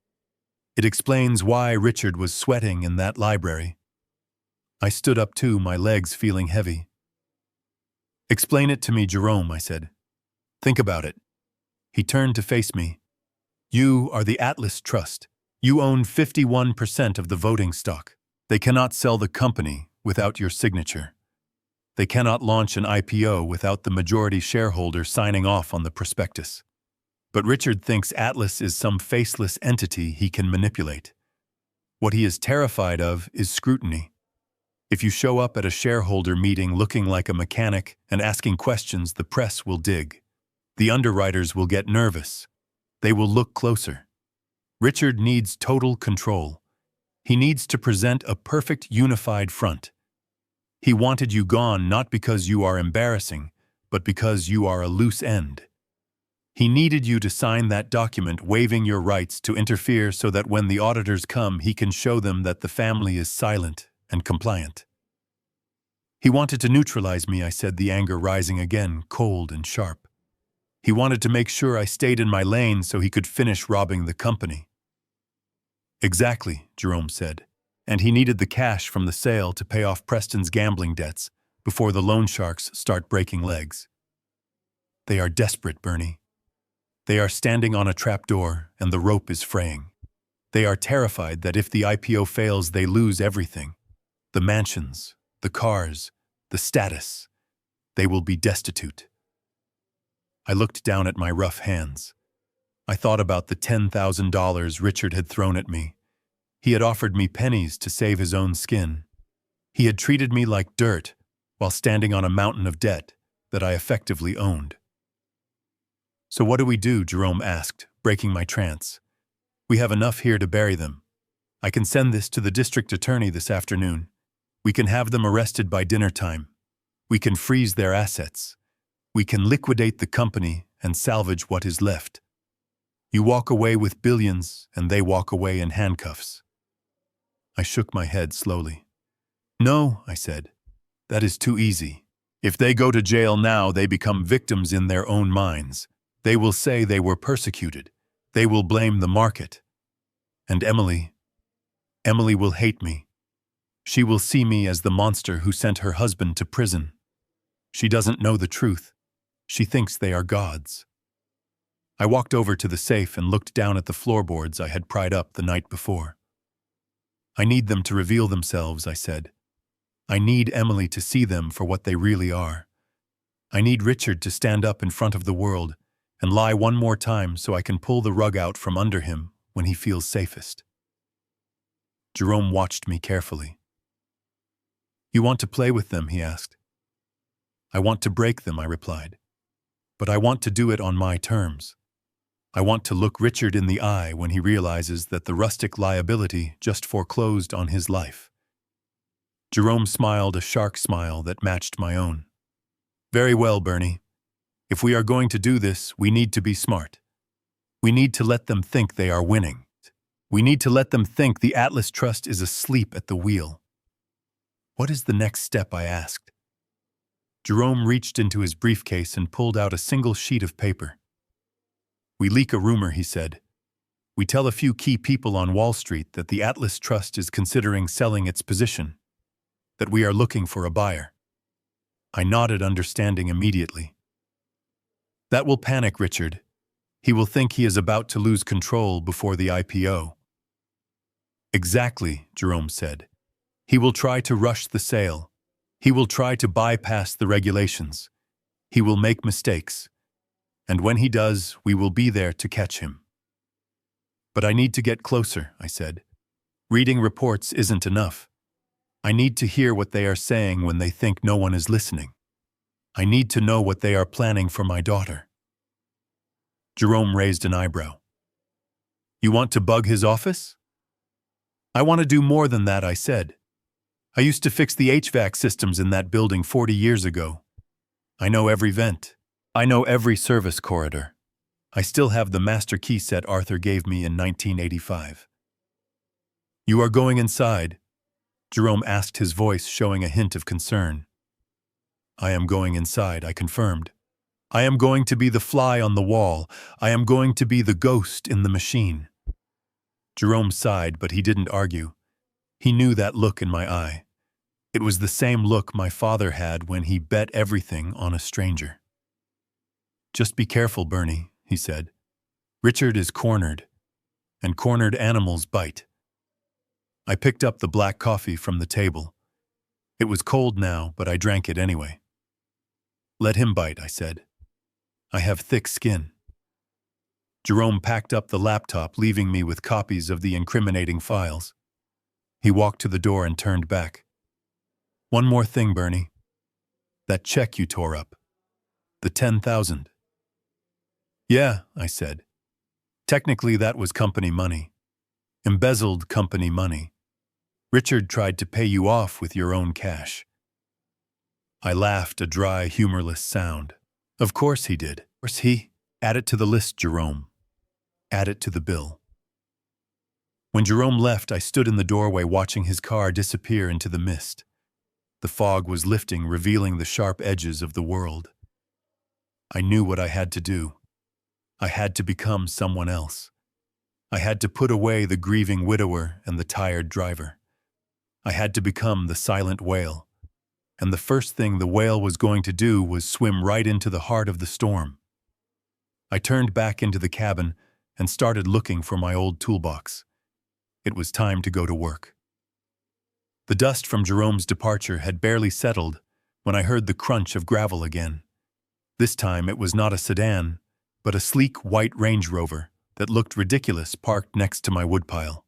It explains why Richard was sweating in that library. I stood up too, my legs feeling heavy. Explain it to me, Jerome, I said. Think about it. He turned to face me. You are the Atlas Trust. You own 51% of the voting stock. They cannot sell the company without your signature. They cannot launch an IPO without the majority shareholder signing off on the prospectus. But Richard thinks Atlas is some faceless entity he can manipulate. What he is terrified of is scrutiny. If you show up at a shareholder meeting looking like a mechanic and asking questions, the press will dig. The underwriters will get nervous. They will look closer. Richard needs total control. He needs to present a perfect unified front. He wanted you gone not because you are embarrassing, but because you are a loose end. He needed you to sign that document waiving your rights to interfere so that when the auditors come, he can show them that the family is silent and compliant. He wanted to neutralize me, I said, the anger rising again, cold and sharp. He wanted to make sure I stayed in my lane so he could finish robbing the company. Exactly, Jerome said, and he needed the cash from the sale to pay off Preston's gambling debts before the loan sharks start breaking legs. They are desperate, Bernie. They are standing on a trapdoor and the rope is fraying. They are terrified that if the IPO fails, they lose everything. The mansions, the cars, the status. They will be destitute. I looked down at my rough hands. I thought about the $10,000 Richard had thrown at me. He had offered me pennies to save his own skin. He had treated me like dirt while standing on a mountain of debt that I effectively owned. So what do we do? Jerome asked, breaking my trance. We have enough here to bury them. I can send this to the district attorney this afternoon. We can have them arrested by dinner time. We can freeze their assets. We can liquidate the company and salvage what is left. You walk away with billions, and they walk away in handcuffs." I shook my head slowly. "No," I said. "That is too easy. If they go to jail now, they become victims in their own minds. They will say they were persecuted. They will blame the market. And Emily will hate me. She will see me as the monster who sent her husband to prison. She doesn't know the truth. She thinks they are gods." I walked over to the safe and looked down at the floorboards I had pried up the night before. "I need them to reveal themselves," I said. "I need Emily to see them for what they really are. I need Richard to stand up in front of the world and lie one more time so I can pull the rug out from under him when he feels safest." Jerome watched me carefully. "You want to play with them?" he asked. "I want to break them," I replied. "But I want to do it on my terms. I want to look Richard in the eye when he realizes that the rustic liability just foreclosed on his life." Jerome smiled a shark smile that matched my own. "Very well, Bernie. If we are going to do this, we need to be smart. We need to let them think they are winning. We need to let them think the Atlas Trust is asleep at the wheel." "What is the next step?" I asked. Jerome reached into his briefcase and pulled out a single sheet of paper. "We leak a rumor," he said. "We tell a few key people on Wall Street that the Atlas Trust is considering selling its position, that we are looking for a buyer." I nodded, understanding immediately. "That will panic Richard. He will think he is about to lose control before the IPO." "Exactly," Jerome said. "He will try to rush the sale. He will try to bypass the regulations. He will make mistakes. And when he does, we will be there to catch him." "But I need to get closer," I said. "Reading reports isn't enough. I need to hear what they are saying when they think no one is listening. I need to know what they are planning for my daughter." Jerome raised an eyebrow. "You want to bug his office?" "I want to do more than that," I said. "I used to fix the HVAC systems in that building 40 years ago. I know every vent. I know every service corridor. I still have the master key set Arthur gave me in 1985. "You are going inside?" Jerome asked, his voice showing a hint of concern. "I am going inside," I confirmed. "I am going to be the fly on the wall. I am going to be the ghost in the machine." Jerome sighed, but he didn't argue. He knew that look in my eye. It was the same look my father had when he bet everything on a stranger. "Just be careful, Bernie," he said. "Richard is cornered, and cornered animals bite." I picked up the black coffee from the table. It was cold now, but I drank it anyway. "Let him bite," I said. "I have thick skin." Jerome packed up the laptop, leaving me with copies of the incriminating files. He walked to the door and turned back. "One more thing, Bernie. That check you tore up. The 10,000. "Yeah," I said. "Technically that was company money. Embezzled company money. Richard tried to pay you off with your own cash." I laughed, a dry, humorless sound. "Of course he did. Of course he. Add it to the list, Jerome. Add it to the bill." When Jerome left, I stood in the doorway watching his car disappear into the mist. The fog was lifting, revealing the sharp edges of the world. I knew what I had to do. I had to become someone else. I had to put away the grieving widower and the tired driver. I had to become the silent whale. And the first thing the whale was going to do was swim right into the heart of the storm. I turned back into the cabin and started looking for my old toolbox. It was time to go to work. The dust from Jerome's departure had barely settled when I heard the crunch of gravel again. This time it was not a sedan, but a sleek white Range Rover that looked ridiculous parked next to my woodpile.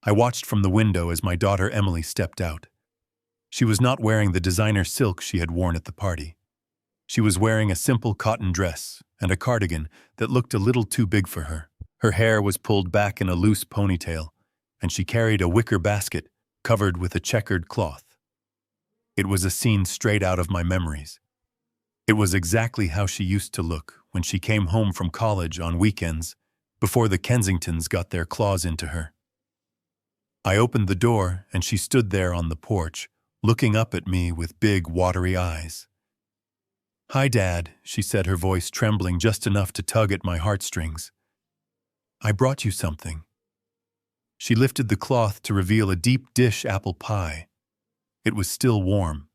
I watched from the window as my daughter Emily stepped out. She was not wearing the designer silk she had worn at the party. She was wearing a simple cotton dress and a cardigan that looked a little too big for her. Her hair was pulled back in a loose ponytail, and she carried a wicker basket covered with a checkered cloth. It was a scene straight out of my memories. It was exactly how she used to look when she came home from college on weekends, before the Kensingtons got their claws into her. I opened the door and she stood there on the porch, looking up at me with big, watery eyes. "Hi, Dad," she said, her voice trembling just enough to tug at my heartstrings. "I brought you something." She lifted the cloth to reveal a deep dish apple pie. It was still warm.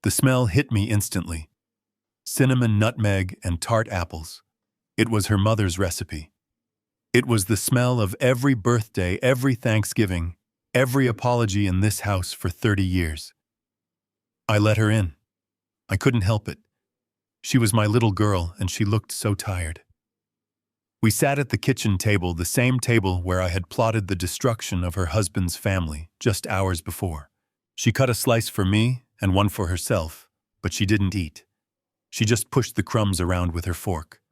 The smell hit me instantly. Cinnamon, nutmeg, and tart apples. It was her mother's recipe. It was the smell of every birthday, every Thanksgiving, every apology in this house for 30 years. I let her in. I couldn't help it. She was my little girl, and she looked so tired. We sat at the kitchen table, the same table where I had plotted the destruction of her husband's family just hours before. She cut a slice for me and one for herself, but she didn't eat. She just pushed the crumbs around with her fork.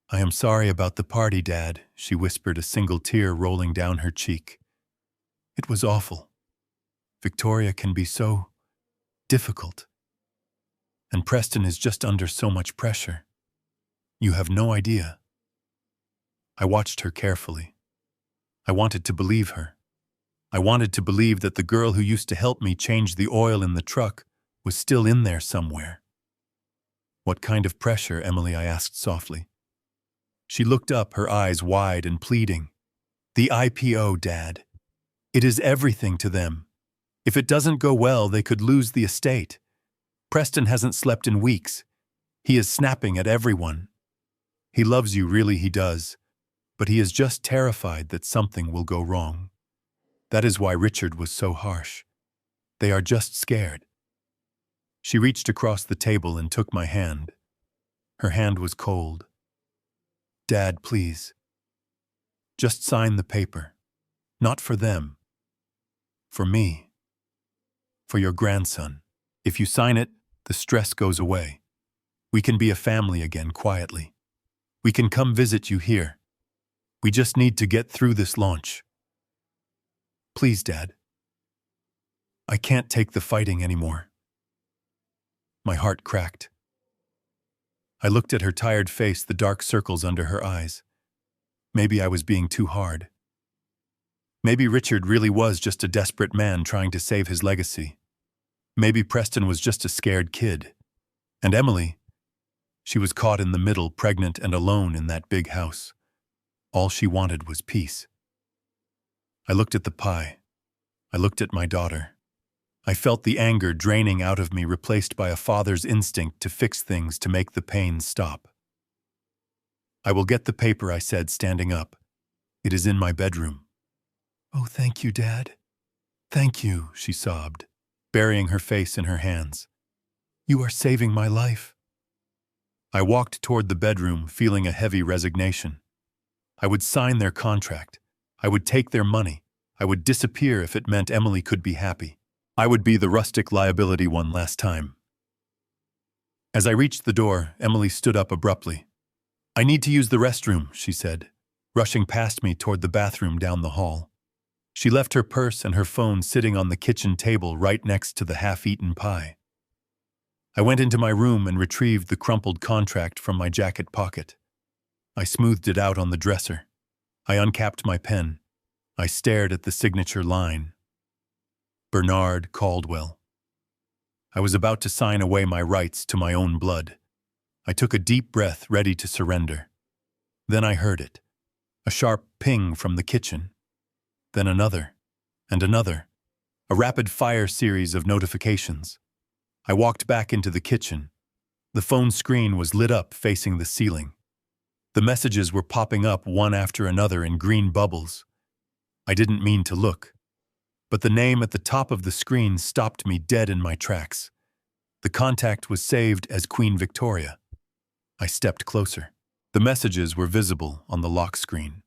"I am sorry about the party, Dad," she whispered, a single tear rolling down her cheek. "It was awful. Victoria can be so difficult. And Preston is just under so much pressure. You have no idea." I watched her carefully. I wanted to believe her. I wanted to believe that the girl who used to help me change the oil in the truck was still in there somewhere. "What kind of pressure, Emily?" I asked softly. She looked up, her eyes wide and pleading. "The IPO, Dad. It is everything to them. If it doesn't go well, they could lose the estate. Preston hasn't slept in weeks. He is snapping at everyone. He loves you, really he does, but he is just terrified that something will go wrong. That is why Richard was so harsh. They are just scared." She reached across the table and took my hand. Her hand was cold. "Dad, please. Just sign the paper. Not for them. For me. For your grandson. If you sign it, the stress goes away. We can be a family again quietly. We can come visit you here. We just need to get through this launch. Please, Dad. I can't take the fighting anymore." My heart cracked. I looked at her tired face, the dark circles under her eyes. Maybe I was being too hard. Maybe Richard really was just a desperate man trying to save his legacy. Maybe Preston was just a scared kid. And Emily, she was caught in the middle, pregnant and alone in that big house. All she wanted was peace. I looked at the pie. I looked at my daughter. I felt the anger draining out of me, replaced by a father's instinct to fix things, to make the pain stop. "I will get the paper," I said, standing up. "It is in my bedroom." "Oh, thank you, Dad. Thank you," she sobbed, burying her face in her hands. "You are saving my life." I walked toward the bedroom, feeling a heavy resignation. I would sign their contract. I would take their money. I would disappear if it meant Emily could be happy. I would be the rustic liability one last time. As I reached the door, Emily stood up abruptly. "I need to use the restroom," she said, rushing past me toward the bathroom down the hall. She left her purse and her phone sitting on the kitchen table right next to the half-eaten pie. I went into my room and retrieved the crumpled contract from my jacket pocket. I smoothed it out on the dresser. I uncapped my pen. I stared at the signature line. Bernard Caldwell. I was about to sign away my rights to my own blood. I took a deep breath, ready to surrender. Then I heard it. A sharp ping from the kitchen. Then another, and another. A rapid-fire series of notifications. I walked back into the kitchen. The phone screen was lit up, facing the ceiling. The messages were popping up one after another in green bubbles. I didn't mean to look, but the name at the top of the screen stopped me dead in my tracks. The contact was saved as Queen Victoria. I stepped closer. The messages were visible on the lock screen.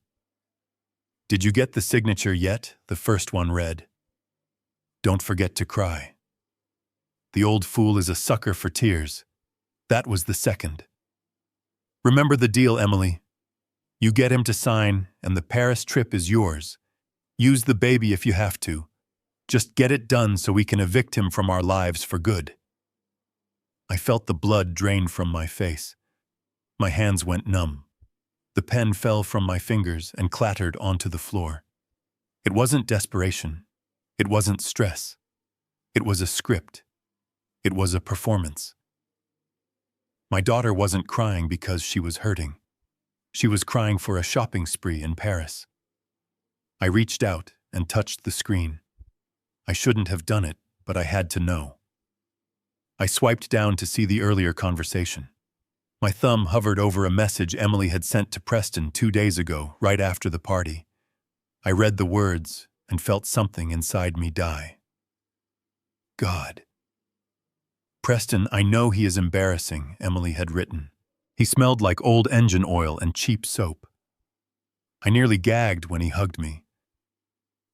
"Did you get the signature yet?" the first one read. "Don't forget to cry. The old fool is a sucker for tears." That was the second. "Remember the deal, Emily. You get him to sign, and the Paris trip is yours. Use the baby if you have to. Just get it done so we can evict him from our lives for good." I felt the blood drain from my face. My hands went numb. The pen fell from my fingers and clattered onto the floor. It wasn't desperation. It wasn't stress. It was a script. It was a performance. My daughter wasn't crying because she was hurting. She was crying for a shopping spree in Paris. I reached out and touched the screen. I shouldn't have done it, but I had to know. I swiped down to see the earlier conversation. My thumb hovered over a message Emily had sent to Preston 2 days ago, right after the party. I read the words and felt something inside me die. God. Preston, I know he is embarrassing, Emily had written. He smelled like old engine oil and cheap soap. I nearly gagged when he hugged me.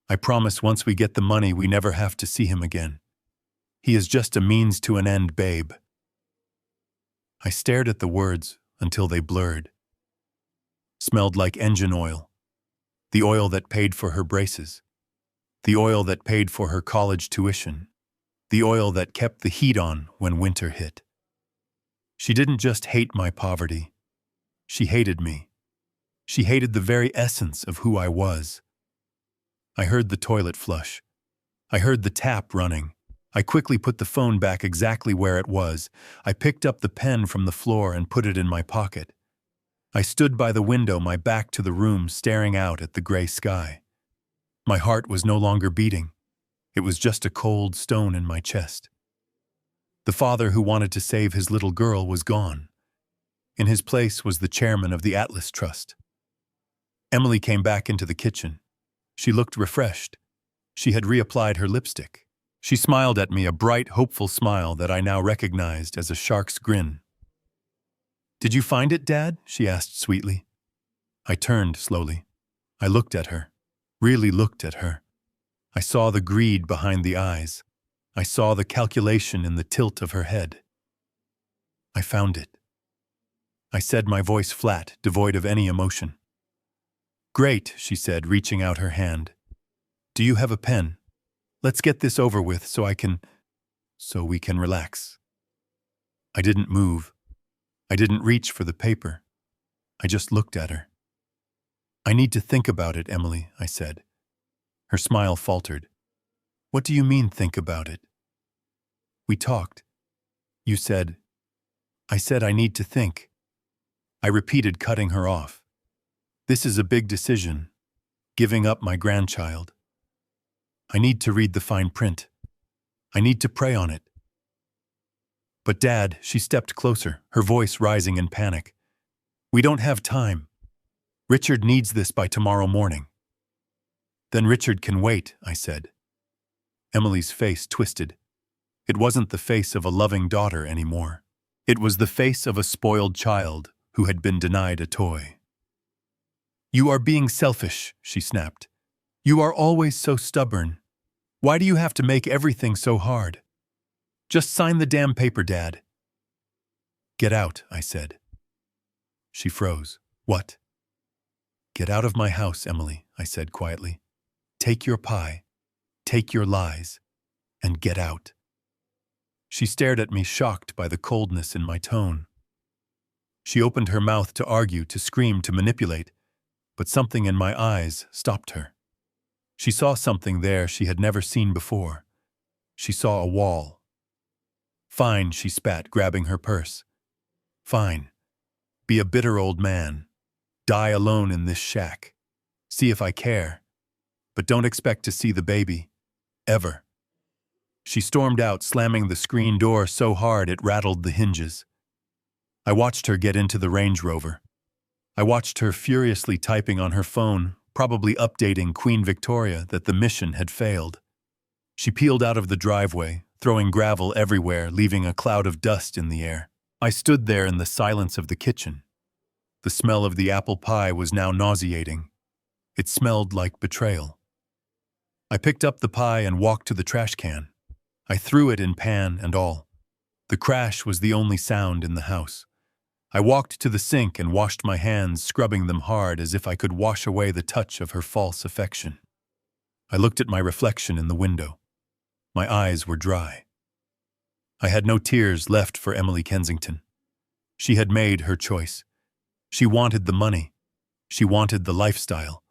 I promise once we get the money we never have to see him again. He is just a means to an end, babe. I stared at the words until they blurred. Smelled like engine oil. The oil that paid for her braces. The oil that paid for her college tuition. The oil that kept the heat on when winter hit. She didn't just hate my poverty. She hated me. She hated the very essence of who I was. I heard the toilet flush. I heard the tap running. I quickly put the phone back exactly where it was. I picked up the pen from the floor and put it in my pocket. I stood by the window, my back to the room, staring out at the gray sky. My heart was no longer beating. It was just a cold stone in my chest. The father who wanted to save his little girl was gone. In his place was the chairman of the Atlas Trust. Emily came back into the kitchen. She looked refreshed. She had reapplied her lipstick. She smiled at me, a bright, hopeful smile that I now recognized as a shark's grin. "Did you find it, Dad?" she asked sweetly. I turned slowly. I looked at her, really looked at her. I saw the greed behind the eyes. I saw the calculation in the tilt of her head. "I found it," I said, my voice flat, devoid of any emotion. "Great," she said, reaching out her hand. "Do you have a pen? Let's get this over with so we can relax." I didn't move. I didn't reach for the paper. I just looked at her. "I need to think about it, Emily," I said. Her smile faltered. "What do you mean, think about it?" "We talked. You said..." I said I need to think. I repeated, cutting her off. "This is a big decision. Giving up my grandchild. I need to read the fine print. I need to pray on it." "But Dad," she stepped closer, her voice rising in panic. "We don't have time. Richard needs this by tomorrow morning." "Then Richard can wait," I said. Emily's face twisted. It wasn't the face of a loving daughter anymore. It was the face of a spoiled child who had been denied a toy. "You are being selfish," she snapped. "You are always so stubborn. Why do you have to make everything so hard? Just sign the damn paper, Dad." "Get out," I said. She froze. "What?" "Get out of my house, Emily," I said quietly. "Take your pie, take your lies, and get out." She stared at me, shocked by the coldness in my tone. She opened her mouth to argue, to scream, to manipulate, but something in my eyes stopped her. She saw something there she had never seen before. She saw a wall. "Fine," she spat, grabbing her purse. "Fine. Be a bitter old man. Die alone in this shack. See if I care. But don't expect to see the baby. Ever." She stormed out, slamming the screen door so hard it rattled the hinges. I watched her get into the Range Rover. I watched her furiously typing on her phone, probably updating Queen Victoria that the mission had failed. She peeled out of the driveway, throwing gravel everywhere, leaving a cloud of dust in the air. I stood there in the silence of the kitchen. The smell of the apple pie was now nauseating. It smelled like betrayal. I picked up the pie and walked to the trash can. I threw it in pan and all. The crash was the only sound in the house. I walked to the sink and washed my hands, scrubbing them hard as if I could wash away the touch of her false affection. I looked at my reflection in the window. My eyes were dry. I had no tears left for Emily Kensington. She had made her choice. She wanted the money. She wanted the lifestyle.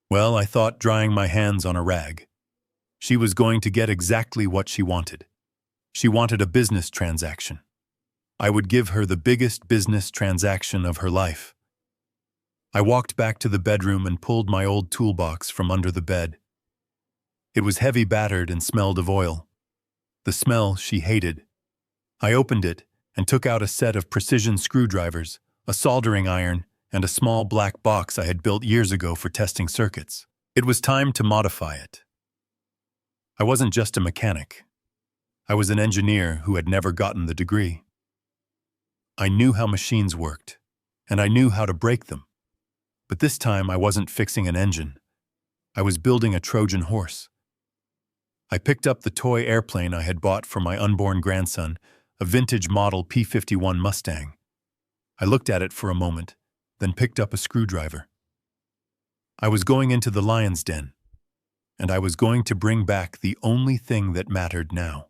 Well, I thought, drying my hands on a rag. She was going to get exactly what she wanted. She wanted a business transaction. I would give her the biggest business transaction of her life. I walked back to the bedroom and pulled my old toolbox from under the bed. It was heavy, battered, and smelled of oil. The smell she hated. I opened it and took out a set of precision screwdrivers, a soldering iron, and a small black box I had built years ago for testing circuits. It was time to modify it. I wasn't just a mechanic. I was an engineer who had never gotten the degree. I knew how machines worked, and I knew how to break them. But this time I wasn't fixing an engine. I was building a Trojan horse. I picked up the toy airplane I had bought for my unborn grandson, a vintage model P-51 Mustang. I looked at it for a moment, then picked up a screwdriver. I was going into the lion's den, and I was going to bring back the only thing that mattered now.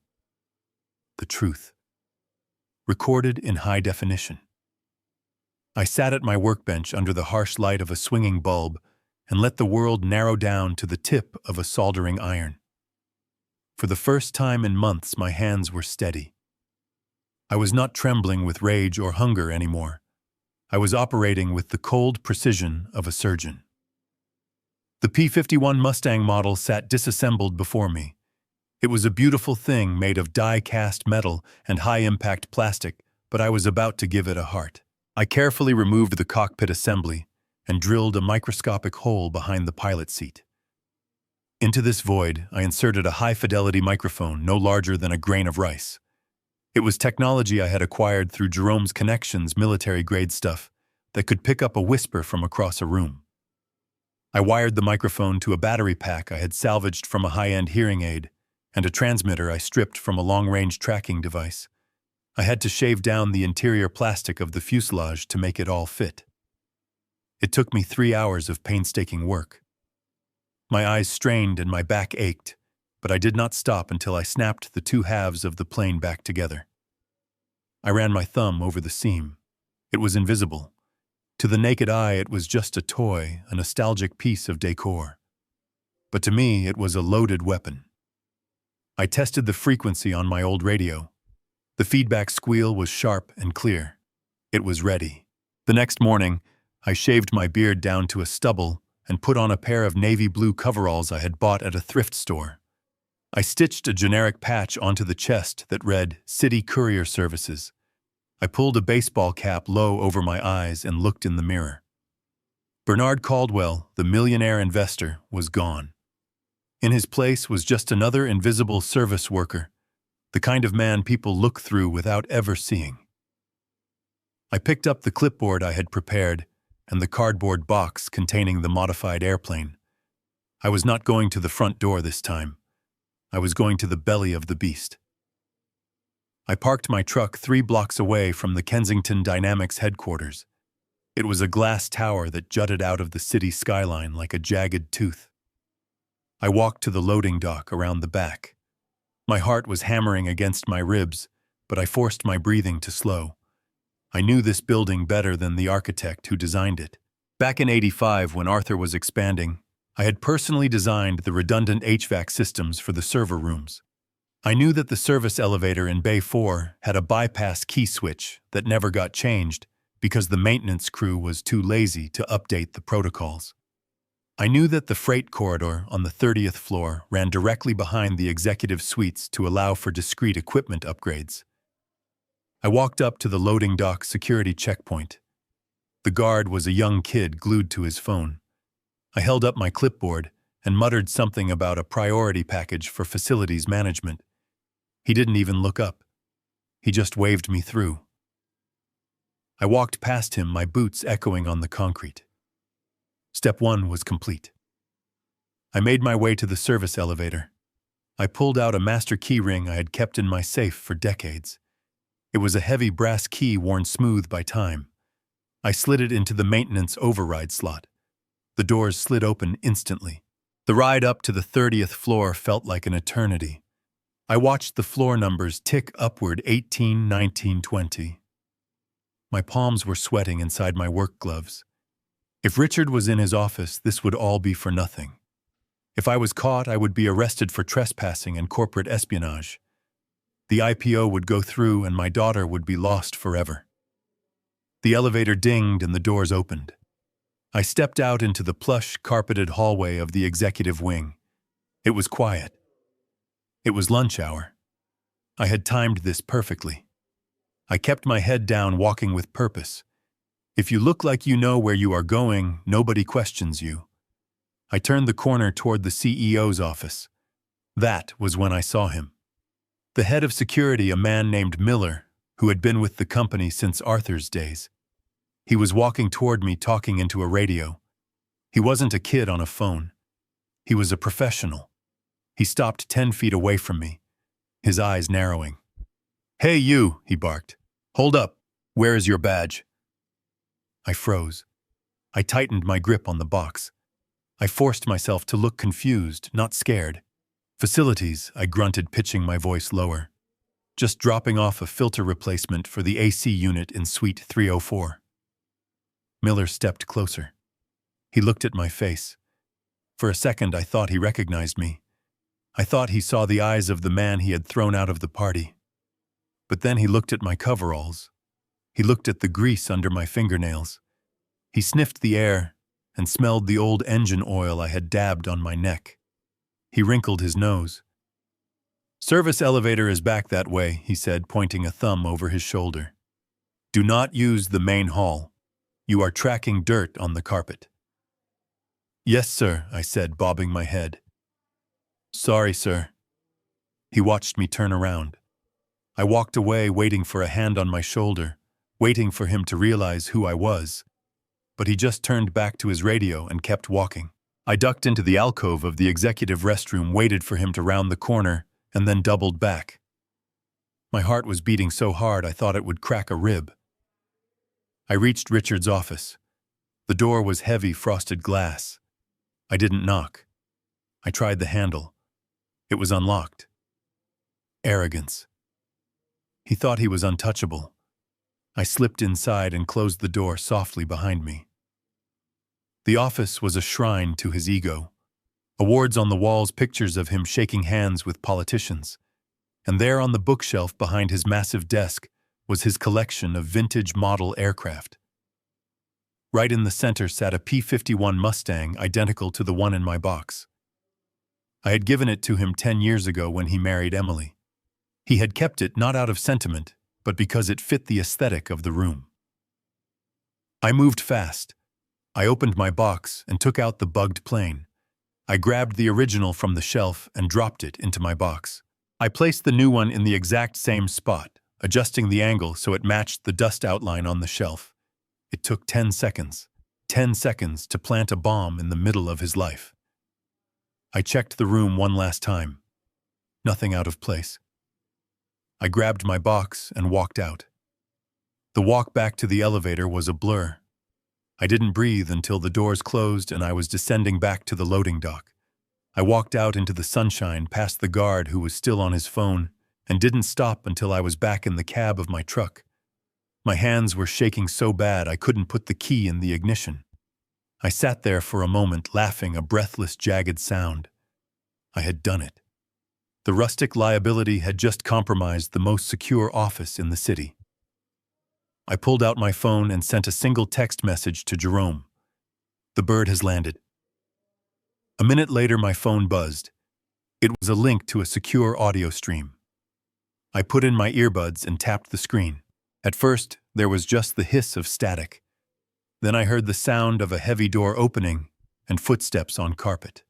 The truth. Recorded in high definition. I sat at my workbench under the harsh light of a swinging bulb and let the world narrow down to the tip of a soldering iron. For the first time in months, my hands were steady. I was not trembling with rage or hunger anymore. I was operating with the cold precision of a surgeon. The P-51 Mustang model sat disassembled before me. It was a beautiful thing made of die-cast metal and high-impact plastic, but I was about to give it a heart. I carefully removed the cockpit assembly and drilled a microscopic hole behind the pilot seat. Into this void, I inserted a high-fidelity microphone no larger than a grain of rice. It was technology I had acquired through Jerome's Connections military-grade stuff that could pick up a whisper from across a room. I wired the microphone to a battery pack I had salvaged from a high-end hearing aid, and a transmitter I stripped from a long-range tracking device. I had to shave down the interior plastic of the fuselage to make it all fit. It took me 3 hours of painstaking work. My eyes strained and my back ached, but I did not stop until I snapped the two halves of the plane back together. I ran my thumb over the seam. It was invisible. To the naked eye, it was just a toy, a nostalgic piece of decor. But to me, it was a loaded weapon. I tested the frequency on my old radio. The feedback squeal was sharp and clear. It was ready. The next morning, I shaved my beard down to a stubble and put on a pair of navy blue coveralls I had bought at a thrift store. I stitched a generic patch onto the chest that read City Courier Services. I pulled a baseball cap low over my eyes and looked in the mirror. Bernard Caldwell, the millionaire investor, was gone. In his place was just another invisible service worker, the kind of man people look through without ever seeing. I picked up the clipboard I had prepared and the cardboard box containing the modified airplane. I was not going to the front door this time. I was going to the belly of the beast. I parked my truck 3 blocks away from the Kensington Dynamics headquarters. It was a glass tower that jutted out of the city skyline like a jagged tooth. I walked to the loading dock around the back. My heart was hammering against my ribs, but I forced my breathing to slow. I knew this building better than the architect who designed it. Back in '85, when Arthur was expanding, I had personally designed the redundant HVAC systems for the server rooms. I knew that the service elevator in Bay 4 had a bypass key switch that never got changed because the maintenance crew was too lazy to update the protocols. I knew that the freight corridor on the 30th floor ran directly behind the executive suites to allow for discrete equipment upgrades. I walked up to the loading dock security checkpoint. The guard was a young kid glued to his phone. I held up my clipboard and muttered something about a priority package for facilities management. He didn't even look up. He just waved me through. I walked past him, my boots echoing on the concrete. Step 1 was complete. I made my way to the service elevator. I pulled out a master key ring I had kept in my safe for decades. It was a heavy brass key worn smooth by time. I slid it into the maintenance override slot. The doors slid open instantly. The ride up to the 30th floor felt like an eternity. I watched the floor numbers tick upward 18, 19, 20. My palms were sweating inside my work gloves. If Richard was in his office, this would all be for nothing. If I was caught, I would be arrested for trespassing and corporate espionage. The IPO would go through and my daughter would be lost forever. The elevator dinged and the doors opened. I stepped out into the plush, carpeted hallway of the executive wing. It was quiet. It was lunch hour. I had timed this perfectly. I kept my head down, walking with purpose. If you look like you know where you are going, nobody questions you. I turned the corner toward the CEO's office. That was when I saw him. The head of security, a man named Miller, who had been with the company since Arthur's days. He was walking toward me, talking into a radio. He wasn't a kid on a phone. He was a professional. He stopped 10 feet away from me, his eyes narrowing. "Hey you," he barked. "Hold up. Where is your badge?" I froze. I tightened my grip on the box. I forced myself to look confused, not scared. "Facilities," I grunted, pitching my voice lower. "Just dropping off a filter replacement for the AC unit in Suite 304. Miller stepped closer. He looked at my face. For a second, I thought he recognized me. I thought he saw the eyes of the man he had thrown out of the party. But then he looked at my coveralls. He looked at the grease under my fingernails. He sniffed the air and smelled the old engine oil I had dabbed on my neck. He wrinkled his nose. "Service elevator is back that way," he said, pointing a thumb over his shoulder. "Do not use the main hall. You are tracking dirt on the carpet." "Yes, sir," I said, bobbing my head. "Sorry, sir." He watched me turn around. I walked away, waiting for a hand on my shoulder, waiting for him to realize who I was. But he just turned back to his radio and kept walking. I ducked into the alcove of the executive restroom, waited for him to round the corner, and then doubled back. My heart was beating so hard I thought it would crack a rib. I reached Richard's office. The door was heavy frosted glass. I didn't knock. I tried the handle. It was unlocked. Arrogance. He thought he was untouchable. I slipped inside and closed the door softly behind me. The office was a shrine to his ego. Awards on the walls, pictures of him shaking hands with politicians. And there on the bookshelf behind his massive desk was his collection of vintage model aircraft. Right in the center sat a P-51 Mustang identical to the one in my box. I had given it to him 10 years ago when he married Emily. He had kept it not out of sentiment, but because it fit the aesthetic of the room. I moved fast. I opened my box and took out the bugged plane. I grabbed the original from the shelf and dropped it into my box. I placed the new one in the exact same spot, adjusting the angle so it matched the dust outline on the shelf. It took 10 seconds. 10 seconds to plant a bomb in the middle of his life. I checked the room one last time. Nothing out of place. I grabbed my box and walked out. The walk back to the elevator was a blur. I didn't breathe until the doors closed and I was descending back to the loading dock. I walked out into the sunshine past the guard who was still on his phone and didn't stop until I was back in the cab of my truck. My hands were shaking so bad I couldn't put the key in the ignition. I sat there for a moment, laughing, a breathless, jagged sound. I had done it. The rustic liability had just compromised the most secure office in the city. I pulled out my phone and sent a single text message to Jerome. "The bird has landed." A minute later, my phone buzzed. It was a link to a secure audio stream. I put in my earbuds and tapped the screen. At first, there was just the hiss of static. Then I heard the sound of a heavy door opening and footsteps on carpet.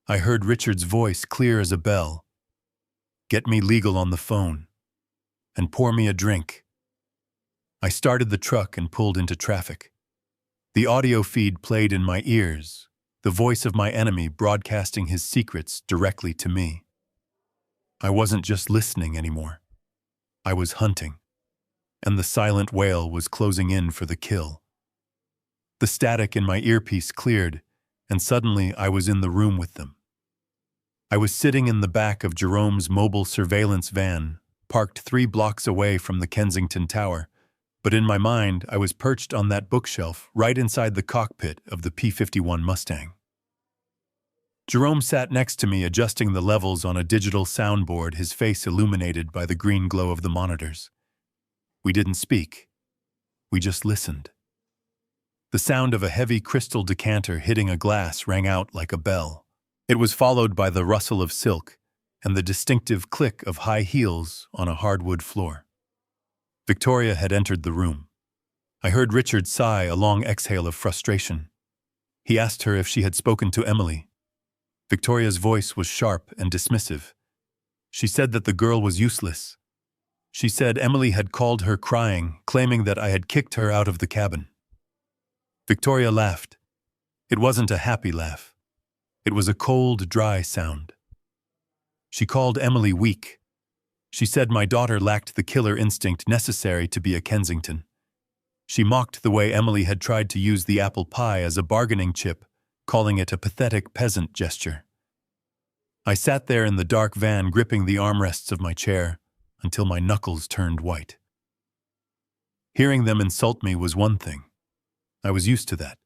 I heard Richard's voice clear as a bell. "Get me legal on the phone. And pour me a drink." I started the truck and pulled into traffic. The audio feed played in my ears, the voice of my enemy broadcasting his secrets directly to me. I wasn't just listening anymore. I was hunting. And the silent whale was closing in for the kill. The static in my earpiece cleared, and suddenly I was in the room with them. I was sitting in the back of Jerome's mobile surveillance van, parked 3 blocks away from the Kensington Tower, but in my mind I was perched on that bookshelf right inside the cockpit of the P-51 Mustang. Jerome sat next to me adjusting the levels on a digital soundboard, his face illuminated by the green glow of the monitors. We didn't speak. We just listened. The sound of a heavy crystal decanter hitting a glass rang out like a bell. It was followed by the rustle of silk and the distinctive click of high heels on a hardwood floor. Victoria had entered the room. I heard Richard sigh a long exhale of frustration. He asked her if she had spoken to Emily. Victoria's voice was sharp and dismissive. She said that the girl was useless. She said Emily had called her crying, claiming that I had kicked her out of the cabin. Victoria laughed. It wasn't a happy laugh. It was a cold, dry sound. She called Emily weak. She said my daughter lacked the killer instinct necessary to be a Kensington. She mocked the way Emily had tried to use the apple pie as a bargaining chip, calling it a pathetic peasant gesture. I sat there in the dark van gripping the armrests of my chair until my knuckles turned white. Hearing them insult me was one thing. I was used to that.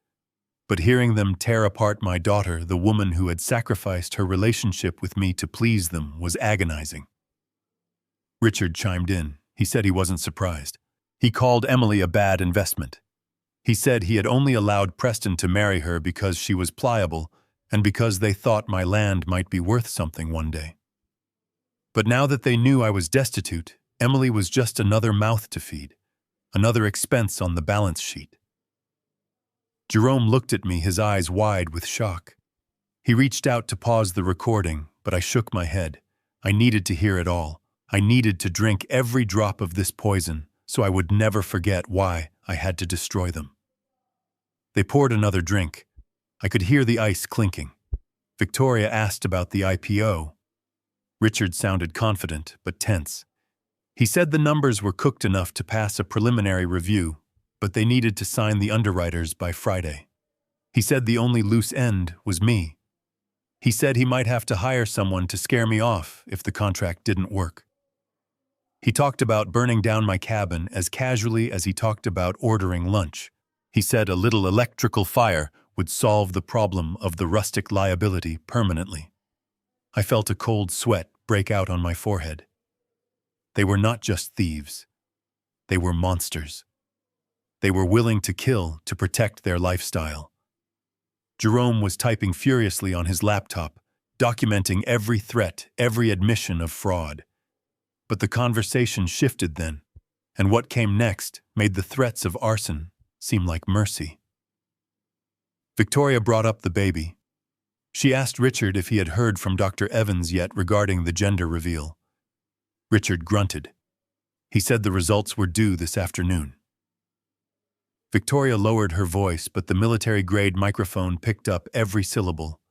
But hearing them tear apart my daughter, the woman who had sacrificed her relationship with me to please them, was agonizing. Richard chimed in. He said he wasn't surprised. He called Emily a bad investment. He said he had only allowed Preston to marry her because she was pliable and because they thought my land might be worth something one day. But now that they knew I was destitute, Emily was just another mouth to feed, another expense on the balance sheet. Jerome looked at me, his eyes wide with shock. He reached out to pause the recording, but I shook my head. I needed to hear it all. I needed to drink every drop of this poison so I would never forget why I had to destroy them. They poured another drink. I could hear the ice clinking. Victoria asked about the IPO. Richard sounded confident, but tense. He said the numbers were cooked enough to pass a preliminary review, but they needed to sign the underwriters by Friday. He said the only loose end was me. He said he might have to hire someone to scare me off if the contract didn't work. He talked about burning down my cabin as casually as he talked about ordering lunch. He said a little electrical fire would solve the problem of the rustic liability permanently. I felt a cold sweat break out on my forehead. They were not just thieves. They were monsters. They were willing to kill to protect their lifestyle. Jerome was typing furiously on his laptop, documenting every threat, every admission of fraud. But the conversation shifted then, and what came next made the threats of arson seem like mercy. Victoria brought up the baby. She asked Richard if he had heard from Dr. Evans yet regarding the gender reveal. Richard grunted. He said the results were due this afternoon. Victoria lowered her voice, but the military-grade microphone picked up every syllable.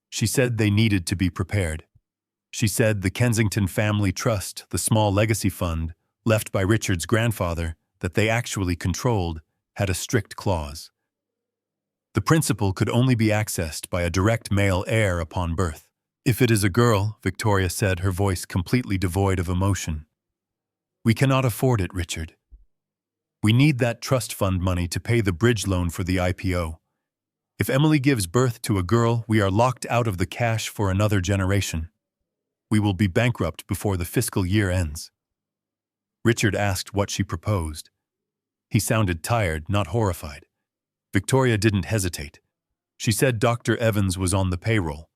She said they needed to be prepared. She said the Kensington Family Trust, the small legacy fund, left by Richard's grandfather, that they actually controlled, had a strict clause. The principal could only be accessed by a direct male heir upon birth. If it is a girl, Victoria said, her voice completely devoid of emotion. We cannot afford it, Richard. We need that trust fund money to pay the bridge loan for the IPO. If Emily gives birth to a girl, we are locked out of the cash for another generation. We will be bankrupt before the fiscal year ends. Richard asked what she proposed. He sounded tired, not horrified. Victoria didn't hesitate. She said Dr. Evans was on the payroll.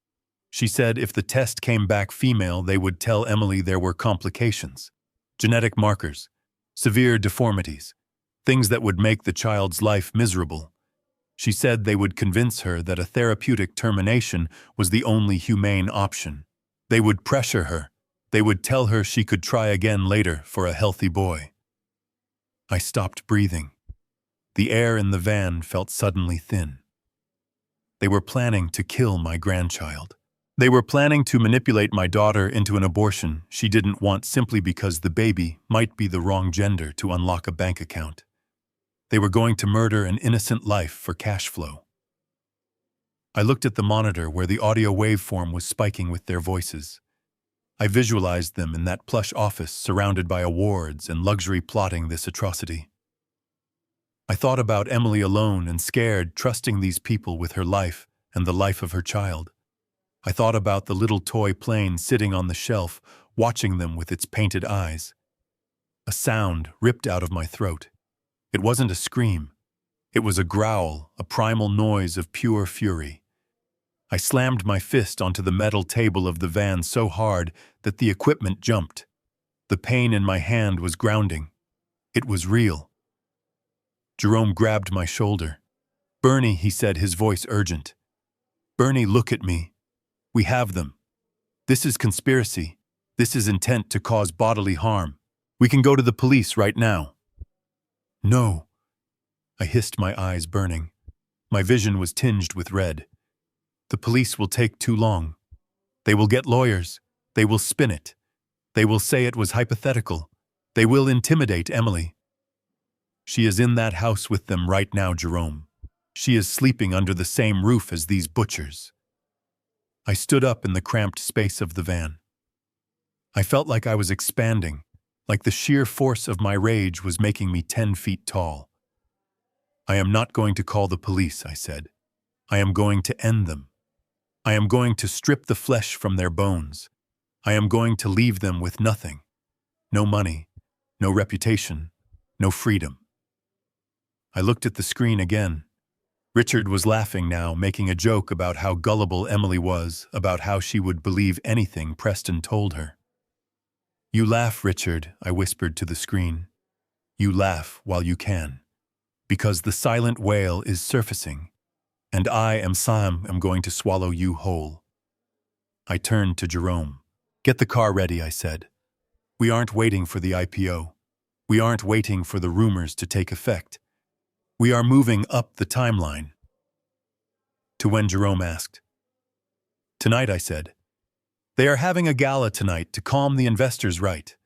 She said if the test came back female, they would tell Emily there were complications, genetic markers, severe deformities, things that would make the child's life miserable. She said they would convince her that a therapeutic termination was the only humane option. They would pressure her. They would tell her she could try again later for a healthy boy. I stopped breathing. The air in the van felt suddenly thin. They were planning to kill my grandchild. They were planning to manipulate my daughter into an abortion she didn't want simply because the baby might be the wrong gender to unlock a bank account. They were going to murder an innocent life for cash flow. I looked at the monitor where the audio waveform was spiking with their voices. I visualized them in that plush office surrounded by awards and luxury plotting this atrocity. I thought about Emily alone and scared, trusting these people with her life and the life of her child. I thought about the little toy plane sitting on the shelf, watching them with its painted eyes. A sound ripped out of my throat. It wasn't a scream. It was a growl, a primal noise of pure fury. I slammed my fist onto the metal table of the van so hard that the equipment jumped. The pain in my hand was grounding. It was real. Jerome grabbed my shoulder. "Bernie," he said, his voice urgent. "Bernie, look at me. We have them. This is conspiracy. This is intent to cause bodily harm. We can go to the police right now." "No." I hissed, my eyes burning. My vision was tinged with red. "The police will take too long. They will get lawyers. They will spin it. They will say it was hypothetical. They will intimidate Emily. She is in that house with them right now, Jerome. She is sleeping under the same roof as these butchers." I stood up in the cramped space of the van. I felt like I was expanding, like the sheer force of my rage was making me 10 feet tall. "I am not going to call the police," I said. "I am going to end them. I am going to strip the flesh from their bones. I am going to leave them with nothing. No money, no reputation, no freedom." I looked at the screen again. Richard was laughing now, making a joke about how gullible Emily was, about how she would believe anything Preston told her. "You laugh, Richard," I whispered to the screen. "You laugh while you can. Because the silent whale is surfacing, and I am going to swallow you whole." I turned to Jerome. "Get the car ready," I said. "We aren't waiting for the IPO. We aren't waiting for the rumors to take effect. We are moving up the timeline." To when Jerome asked. "Tonight," I said. "They are having a gala tonight to calm the investors right.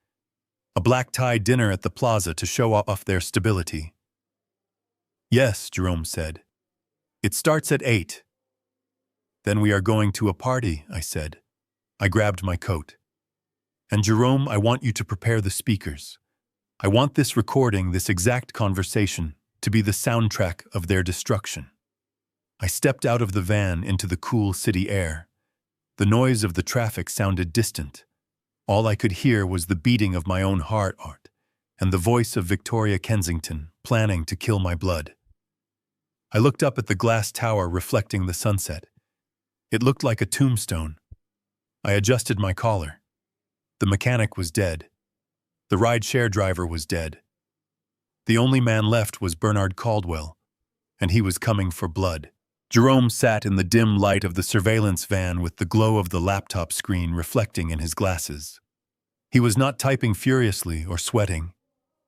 A black-tie dinner at the plaza to show off their stability." "Yes," Jerome said. "It starts at 8. "Then we are going to a party," I said. I grabbed my coat. "And Jerome, I want you to prepare the speakers. I want this recording, this exact conversation, to be the soundtrack of their destruction." I stepped out of the van into the cool city air. The noise of the traffic sounded distant. All I could hear was the beating of my own heart and the voice of Victoria Kensington planning to kill my blood. I looked up at the glass tower reflecting the sunset. It looked like a tombstone. I adjusted my collar. The mechanic was dead. The ride-share driver was dead. The only man left was Bernard Caldwell, and he was coming for blood. Jerome sat in the dim light of the surveillance van with the glow of the laptop screen reflecting in his glasses. He was not typing furiously or sweating.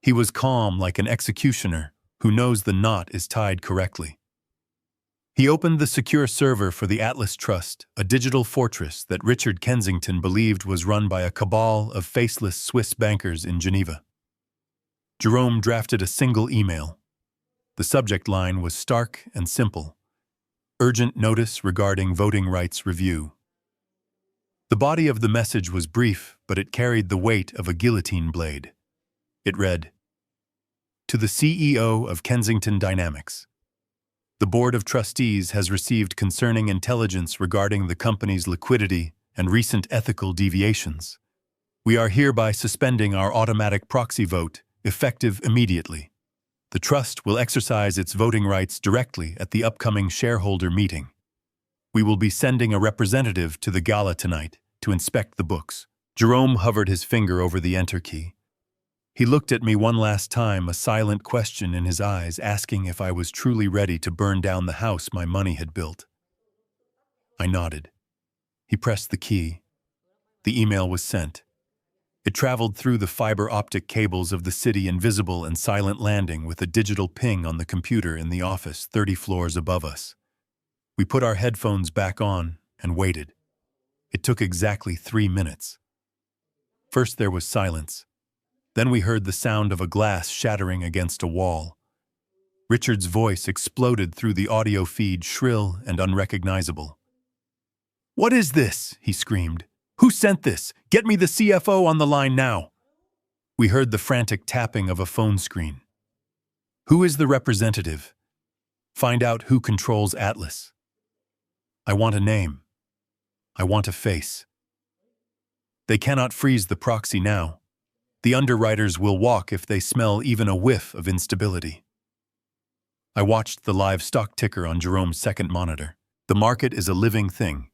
He was calm like an executioner who knows the knot is tied correctly. He opened the secure server for the Atlas Trust, a digital fortress that Richard Kensington believed was run by a cabal of faceless Swiss bankers in Geneva. Jerome drafted a single email. The subject line was stark and simple. "Urgent notice regarding voting rights review." The body of the message was brief, but it carried the weight of a guillotine blade. It read, "To the CEO of Kensington Dynamics. The Board of Trustees has received concerning intelligence regarding the company's liquidity and recent ethical deviations. We are hereby suspending our automatic proxy vote, effective immediately. The trust will exercise its voting rights directly at the upcoming shareholder meeting. We will be sending a representative to the gala tonight to inspect the books." Jerome hovered his finger over the enter key. He looked at me one last time, a silent question in his eyes, asking if I was truly ready to burn down the house my money had built. I nodded. He pressed the key. The email was sent. It traveled through the fiber optic cables of the city, invisible and silent, landing with a digital ping on the computer in the office 30 floors above us. We put our headphones back on and waited. It took exactly 3 minutes. First there was silence. Then we heard the sound of a glass shattering against a wall. Richard's voice exploded through the audio feed, shrill and unrecognizable. "What is this?" he screamed. "Who sent this? Get me the CFO on the line now." We heard the frantic tapping of a phone screen. "Who is the representative? Find out who controls Atlas. I want a name. I want a face. They cannot freeze the proxy now. The underwriters will walk if they smell even a whiff of instability." I watched the live stock ticker on Jerome's second monitor. The market is a living thing.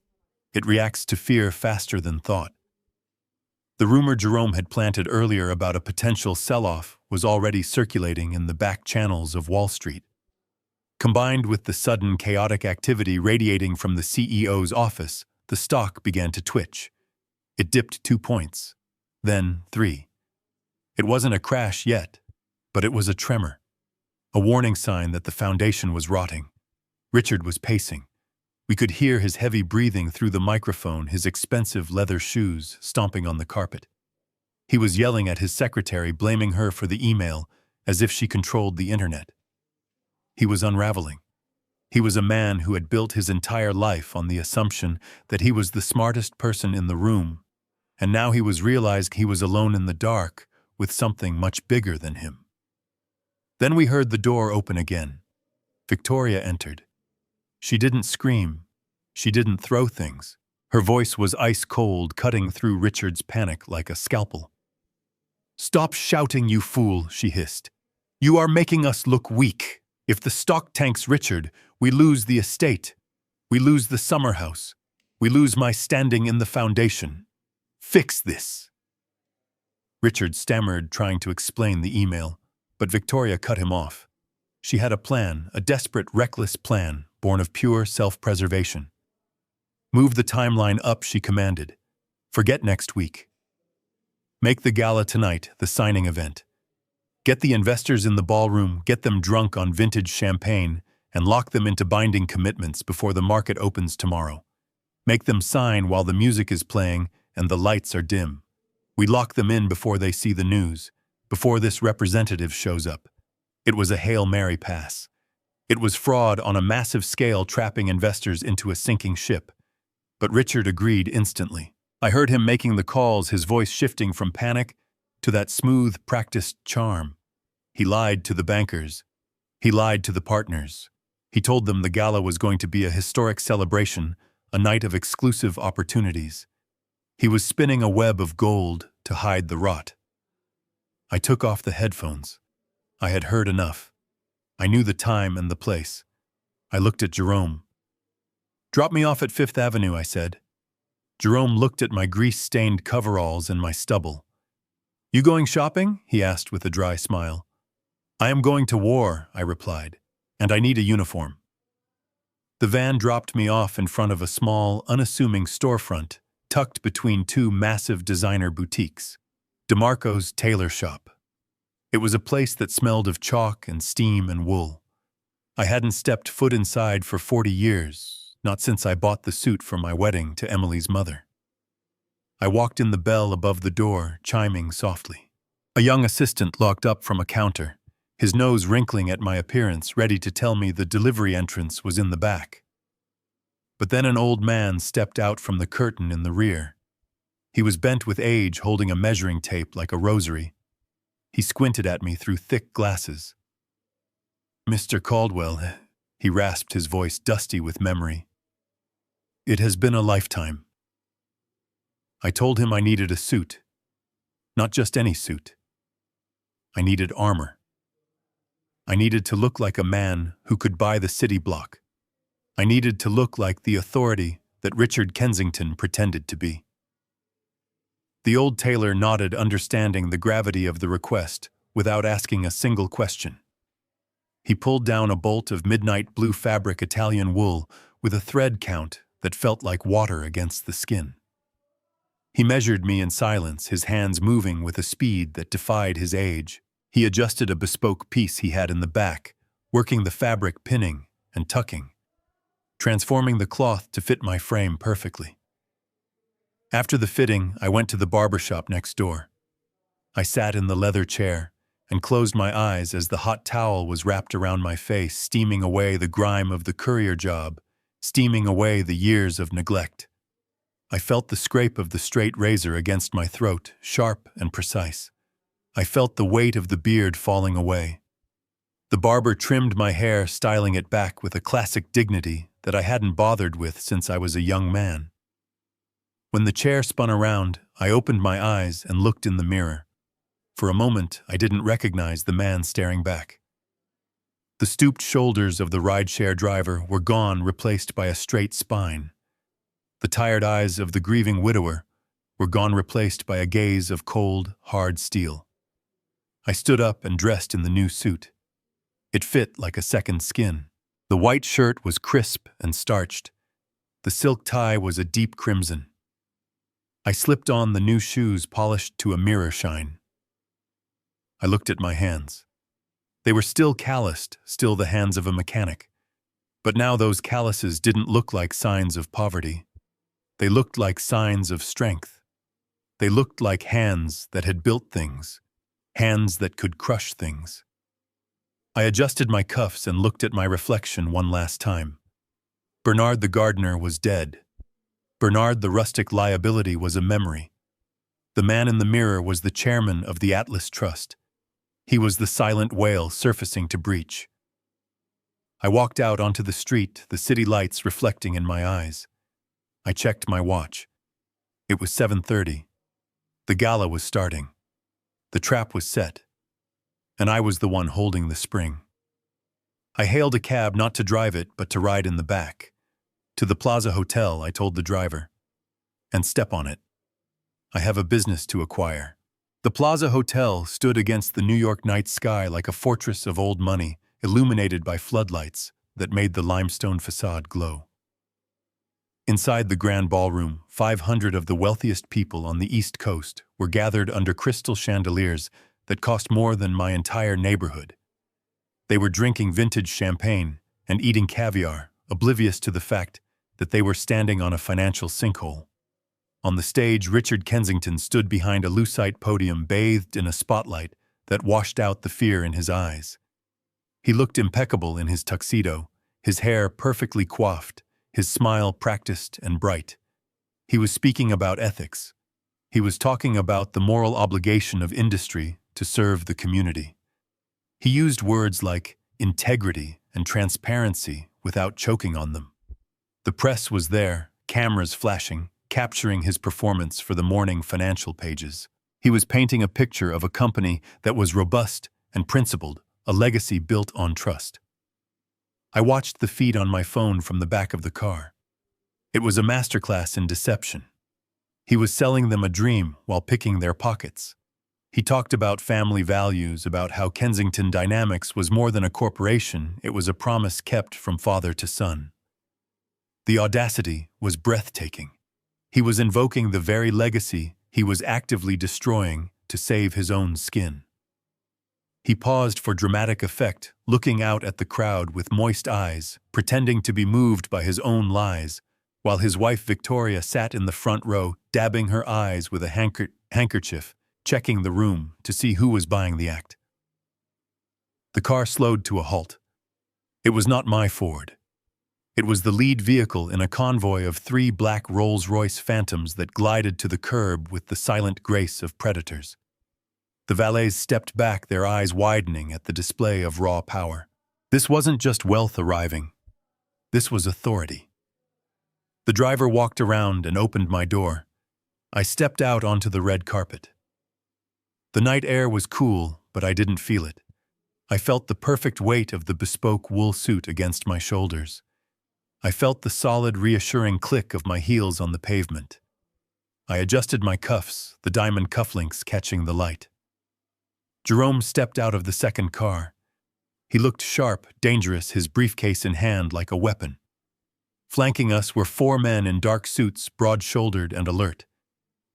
It reacts to fear faster than thought. The rumor Jerome had planted earlier about a potential sell-off was already circulating in the back channels of Wall Street. Combined with the sudden chaotic activity radiating from the CEO's office, the stock began to twitch. It dipped 2 points, then 3. It wasn't a crash yet, but it was a tremor, a warning sign that the foundation was rotting. Richard was pacing. We could hear his heavy breathing through the microphone, his expensive leather shoes stomping on the carpet. He was yelling at his secretary, blaming her for the email, as if she controlled the internet. He was unraveling. He was a man who had built his entire life on the assumption that he was the smartest person in the room, and now he was realizing he was alone in the dark with something much bigger than him. Then we heard the door open again. Victoria entered. She didn't scream. She didn't throw things. Her voice was ice cold, cutting through Richard's panic like a scalpel. "Stop shouting, you fool," she hissed. "You are making us look weak. If the stock tanks Richard, we lose the estate. We lose the summer house. We lose my standing in the foundation. Fix this." Richard stammered, trying to explain the email, but Victoria cut him off. She had a plan, a desperate, reckless plan, born of pure self-preservation. "Move the timeline up," she commanded. "Forget next week. Make the gala tonight, the signing event. Get the investors in the ballroom, get them drunk on vintage champagne, and lock them into binding commitments before the market opens tomorrow. Make them sign while the music is playing and the lights are dim. We lock them in before they see the news, before this representative shows up." It was a Hail Mary pass. It was fraud on a massive scale, trapping investors into a sinking ship. But Richard agreed instantly. I heard him making the calls, his voice shifting from panic to that smooth, practiced charm. He lied to the bankers. He lied to the partners. He told them the gala was going to be a historic celebration, a night of exclusive opportunities. He was spinning a web of gold to hide the rot. I took off the headphones. I had heard enough. I knew the time and the place. I looked at Jerome. "Drop me off at Fifth Avenue," I said. Jerome looked at my grease-stained coveralls and my stubble. "You going shopping?" he asked with a dry smile. "I am going to war," I replied, "and I need a uniform." The van dropped me off in front of a small, unassuming storefront tucked between two massive designer boutiques. DeMarco's tailor shop. It was a place that smelled of chalk and steam and wool. I hadn't stepped foot inside for 40 years, not since I bought the suit for my wedding to Emily's mother. I walked in, the bell above the door chiming softly. A young assistant locked up from a counter, his nose wrinkling at my appearance, ready to tell me the delivery entrance was in the back. But then an old man stepped out from the curtain in the rear. He was bent with age, holding a measuring tape like a rosary. He squinted at me through thick glasses. "Mr. Caldwell," he rasped, his voice dusty with memory. "It has been a lifetime." I told him I needed a suit. Not just any suit. I needed armor. I needed to look like a man who could buy the city block. I needed to look like the authority that Richard Kensington pretended to be. The old tailor nodded, understanding the gravity of the request without asking a single question. He pulled down a bolt of midnight blue fabric Italian wool with a thread count that felt like water against the skin. He measured me in silence, his hands moving with a speed that defied his age. He adjusted a bespoke piece he had in the back, working the fabric, pinning and tucking, transforming the cloth to fit my frame perfectly. After the fitting, I went to the barber shop next door. I sat in the leather chair, and closed my eyes as the hot towel was wrapped around my face, steaming away the grime of the courier job, steaming away the years of neglect. I felt the scrape of the straight razor against my throat, sharp and precise. I felt the weight of the beard falling away. The barber trimmed my hair, styling it back with a classic dignity that I hadn't bothered with since I was a young man. When the chair spun around, I opened my eyes and looked in the mirror. For a moment, I didn't recognize the man staring back. The stooped shoulders of the rideshare driver were gone, replaced by a straight spine. The tired eyes of the grieving widower were gone, replaced by a gaze of cold, hard steel. I stood up and dressed in the new suit. It fit like a second skin. The white shirt was crisp and starched. The silk tie was a deep crimson. I slipped on the new shoes, polished to a mirror shine. I looked at my hands. They were still calloused, still the hands of a mechanic. But now those calluses didn't look like signs of poverty. They looked like signs of strength. They looked like hands that had built things, hands that could crush things. I adjusted my cuffs and looked at my reflection one last time. Bernard the gardener was dead. Bernard the rustic liability was a memory. The man in the mirror was the chairman of the Atlas Trust. He was the silent whale surfacing to breach. I walked out onto the street, the city lights reflecting in my eyes. I checked my watch. It was 7:30. The gala was starting. The trap was set. And I was the one holding the spring. I hailed a cab, not to drive it, but to ride in the back. To the Plaza Hotel, I told the driver. And step on it. I have a business to acquire. The Plaza Hotel stood against the New York night sky like a fortress of old money, illuminated by floodlights that made the limestone facade glow. Inside the grand ballroom, 500 of the wealthiest people on the East Coast were gathered under crystal chandeliers that cost more than my entire neighborhood. They were drinking vintage champagne and eating caviar, oblivious to the fact that they were standing on a financial sinkhole. On the stage, Richard Kensington stood behind a lucite podium, bathed in a spotlight that washed out the fear in his eyes. He looked impeccable in his tuxedo, his hair perfectly coiffed, his smile practiced and bright. He was speaking about ethics. He was talking about the moral obligation of industry to serve the community. He used words like integrity and transparency without choking on them. The press was there, cameras flashing, capturing his performance for the morning financial pages. He was painting a picture of a company that was robust and principled, a legacy built on trust. I watched the feed on my phone from the back of the car. It was a masterclass in deception. He was selling them a dream while picking their pockets. He talked about family values, about how Kensington Dynamics was more than a corporation, it was a promise kept from father to son. The audacity was breathtaking. He was invoking the very legacy he was actively destroying to save his own skin. He paused for dramatic effect, looking out at the crowd with moist eyes, pretending to be moved by his own lies, while his wife Victoria sat in the front row, dabbing her eyes with a handkerchief, checking the room to see who was buying the act. The car slowed to a halt. It was not my Ford. It was the lead vehicle in a convoy of 3 black Rolls-Royce Phantoms that glided to the curb with the silent grace of predators. The valets stepped back, their eyes widening at the display of raw power. This wasn't just wealth arriving. This was authority. The driver walked around and opened my door. I stepped out onto the red carpet. The night air was cool, but I didn't feel it. I felt the perfect weight of the bespoke wool suit against my shoulders. I felt the solid, reassuring click of my heels on the pavement. I adjusted my cuffs, the diamond cufflinks catching the light. Jerome stepped out of the second car. He looked sharp, dangerous, his briefcase in hand like a weapon. Flanking us were 4 men in dark suits, broad-shouldered and alert.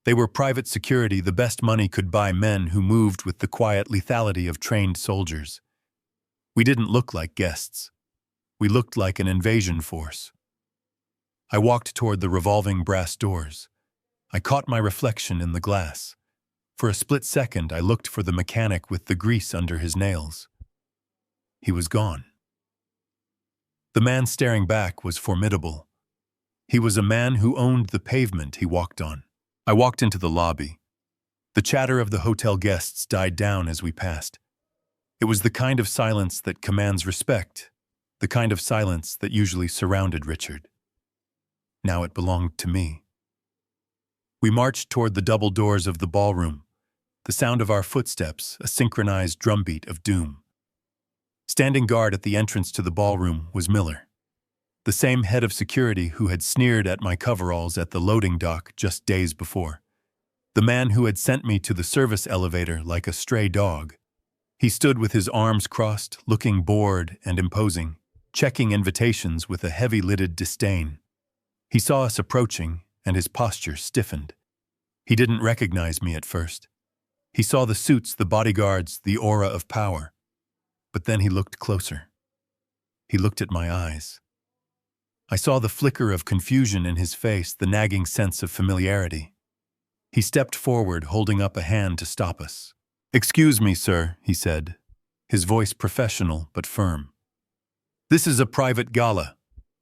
They were private security, the best money could buy, men who moved with the quiet lethality of trained soldiers. We didn't look like guests. We looked like an invasion force. I walked toward the revolving brass doors. I caught my reflection in the glass. For a split second, I looked for the mechanic with the grease under his nails. He was gone. The man staring back was formidable. He was a man who owned the pavement he walked on. I walked into the lobby. The chatter of the hotel guests died down as we passed. It was the kind of silence that commands respect, the kind of silence that usually surrounded Richard. Now it belonged to me. We marched toward the double doors of the ballroom, the sound of our footsteps a synchronized drumbeat of doom. Standing guard at the entrance to the ballroom was Miller, the same head of security who had sneered at my coveralls at the loading dock just days before. The man who had sent me to the service elevator like a stray dog. He stood with his arms crossed, looking bored and imposing, checking invitations with a heavy-lidded disdain. He saw us approaching, and his posture stiffened. He didn't recognize me at first. He saw the suits, the bodyguards, the aura of power. But then he looked closer. He looked at my eyes. I saw the flicker of confusion in his face, the nagging sense of familiarity. He stepped forward, holding up a hand to stop us. "Excuse me, sir," he said, his voice professional but firm. "This is a private gala.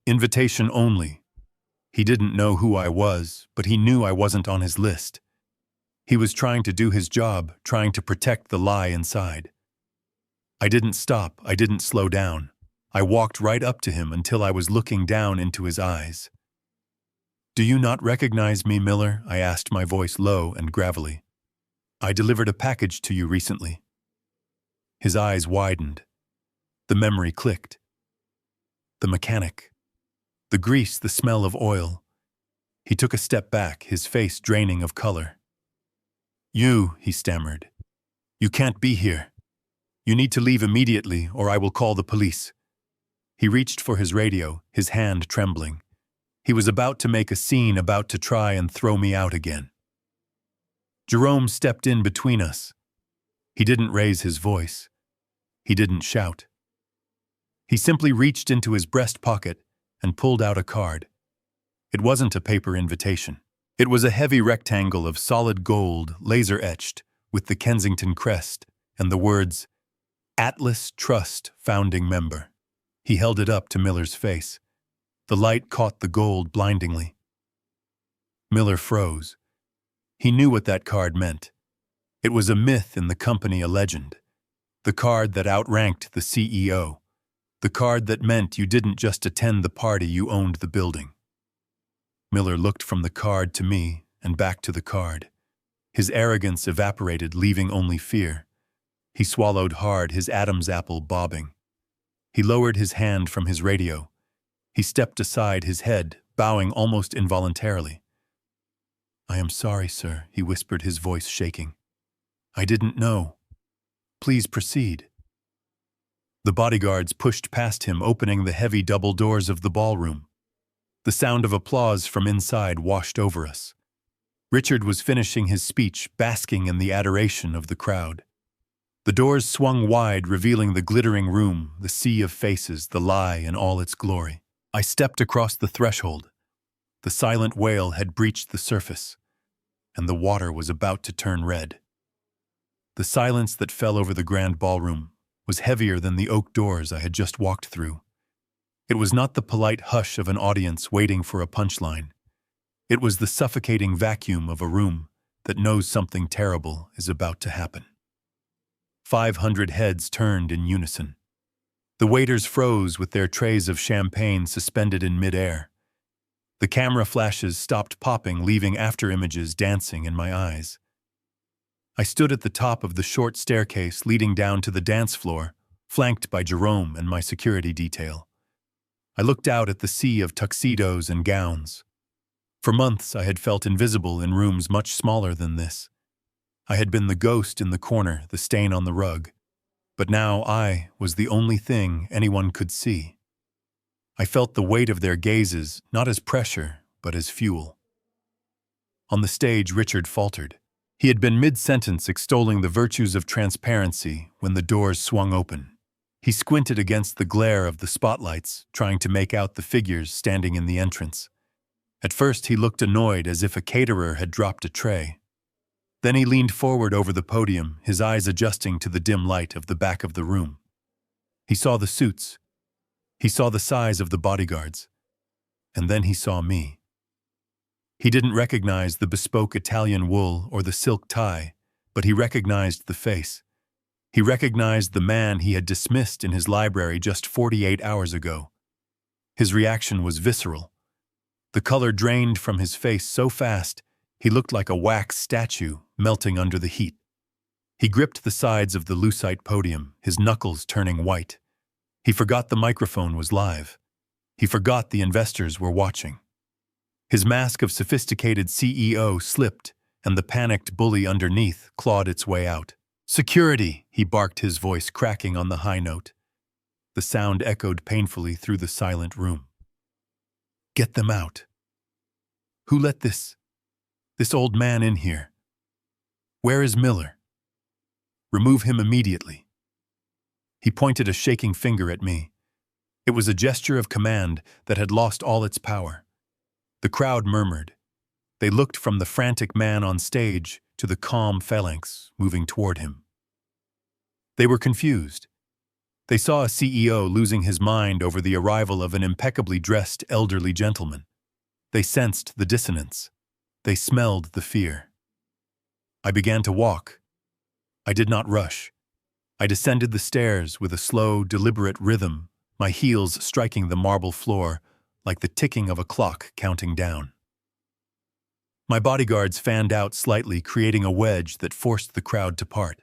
Invitation only." He didn't know who I was, but he knew I wasn't on his list. He was trying to do his job, trying to protect the lie inside. I didn't stop, I didn't slow down. I walked right up to him until I was looking down into his eyes. "Do you not recognize me, Miller?" I asked, my voice low and gravelly. "I delivered a package to you recently." His eyes widened. The memory clicked. The mechanic. The grease, the smell of oil. He took a step back, his face draining of color. "You," he stammered. "You can't be here. You need to leave immediately, or I will call the police." He reached for his radio, his hand trembling. He was about to make a scene, about to try and throw me out again. Jerome stepped in between us. He didn't raise his voice. He didn't shout. He simply reached into his breast pocket and pulled out a card. It wasn't a paper invitation. It was a heavy rectangle of solid gold, laser-etched, with the Kensington crest and the words, "Atlas Trust Founding Member." He held it up to Miller's face. The light caught the gold blindingly. Miller froze. He knew what that card meant. It was a myth in the company, a legend. The card that outranked the CEO. The card that meant you didn't just attend the party, you owned the building. Miller looked from the card to me and back to the card. His arrogance evaporated, leaving only fear. He swallowed hard, his Adam's apple bobbing. He lowered his hand from his radio. He stepped aside, his head bowing almost involuntarily. "I am sorry, sir," he whispered, his voice shaking. "I didn't know. Please proceed." The bodyguards pushed past him, opening the heavy double doors of the ballroom. The sound of applause from inside washed over us. Richard was finishing his speech, basking in the adoration of the crowd. The doors swung wide, revealing the glittering room, the sea of faces, the lie in all its glory. I stepped across the threshold. The silent whale had breached the surface, and the water was about to turn red. The silence that fell over the grand ballroom was heavier than the oak doors I had just walked through. It was not the polite hush of an audience waiting for a punchline. It was the suffocating vacuum of a room that knows something terrible is about to happen. 500 heads turned in unison. The waiters froze with their trays of champagne suspended in midair. The camera flashes stopped popping, leaving after-images dancing in my eyes. I stood at the top of the short staircase leading down to the dance floor, flanked by Jerome and my security detail. I looked out at the sea of tuxedos and gowns. For months I had felt invisible in rooms much smaller than this. I had been the ghost in the corner, the stain on the rug. But now I was the only thing anyone could see. I felt the weight of their gazes, not as pressure, but as fuel. On the stage, Richard faltered. He had been mid-sentence extolling the virtues of transparency when the doors swung open. He squinted against the glare of the spotlights, trying to make out the figures standing in the entrance. At first he looked annoyed, as if a caterer had dropped a tray. Then he leaned forward over the podium, his eyes adjusting to the dim light of the back of the room. He saw the suits. He saw the size of the bodyguards. And then he saw me. He didn't recognize the bespoke Italian wool or the silk tie, but he recognized the face. He recognized the man he had dismissed in his library just 48 hours ago. His reaction was visceral. The color drained from his face so fast, he looked like a wax statue melting under the heat. He gripped the sides of the lucite podium, his knuckles turning white. He forgot the microphone was live. He forgot the investors were watching. His mask of sophisticated CEO slipped, and the panicked bully underneath clawed its way out. "Security!" he barked, his voice cracking on the high note. The sound echoed painfully through the silent room. "Get them out. Who let this old man in here? Where is Miller? Remove him immediately." He pointed a shaking finger at me. It was a gesture of command that had lost all its power. The crowd murmured. They looked from the frantic man on stage to the calm phalanx moving toward him. They were confused. They saw a CEO losing his mind over the arrival of an impeccably dressed elderly gentleman. They sensed the dissonance. They smelled the fear. I began to walk. I did not rush. I descended the stairs with a slow, deliberate rhythm, my heels striking the marble floor like the ticking of a clock counting down. My bodyguards fanned out slightly, creating a wedge that forced the crowd to part.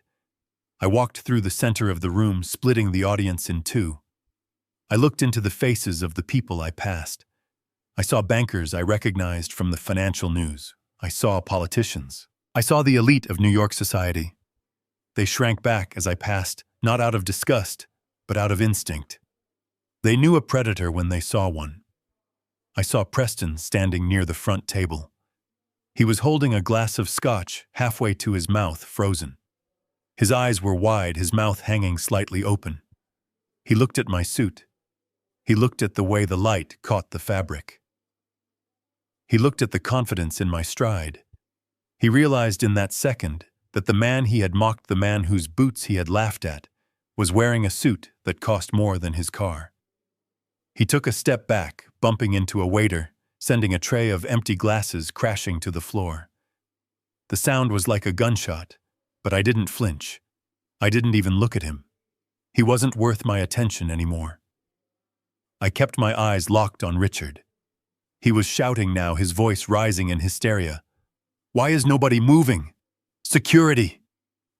I walked through the center of the room, splitting the audience in two. I looked into the faces of the people I passed. I saw bankers I recognized from the financial news. I saw politicians. I saw the elite of New York society. They shrank back as I passed, not out of disgust, but out of instinct. They knew a predator when they saw one. I saw Preston standing near the front table. He was holding a glass of scotch halfway to his mouth, frozen. His eyes were wide, his mouth hanging slightly open. He looked at my suit. He looked at the way the light caught the fabric. He looked at the confidence in my stride. He realized in that second that the man he had mocked, the man whose boots he had laughed at, was wearing a suit that cost more than his car. He took a step back, bumping into a waiter, sending a tray of empty glasses crashing to the floor. The sound was like a gunshot, but I didn't flinch. I didn't even look at him. He wasn't worth my attention anymore. I kept my eyes locked on Richard. He was shouting now, his voice rising in hysteria. "Why is nobody moving? Security!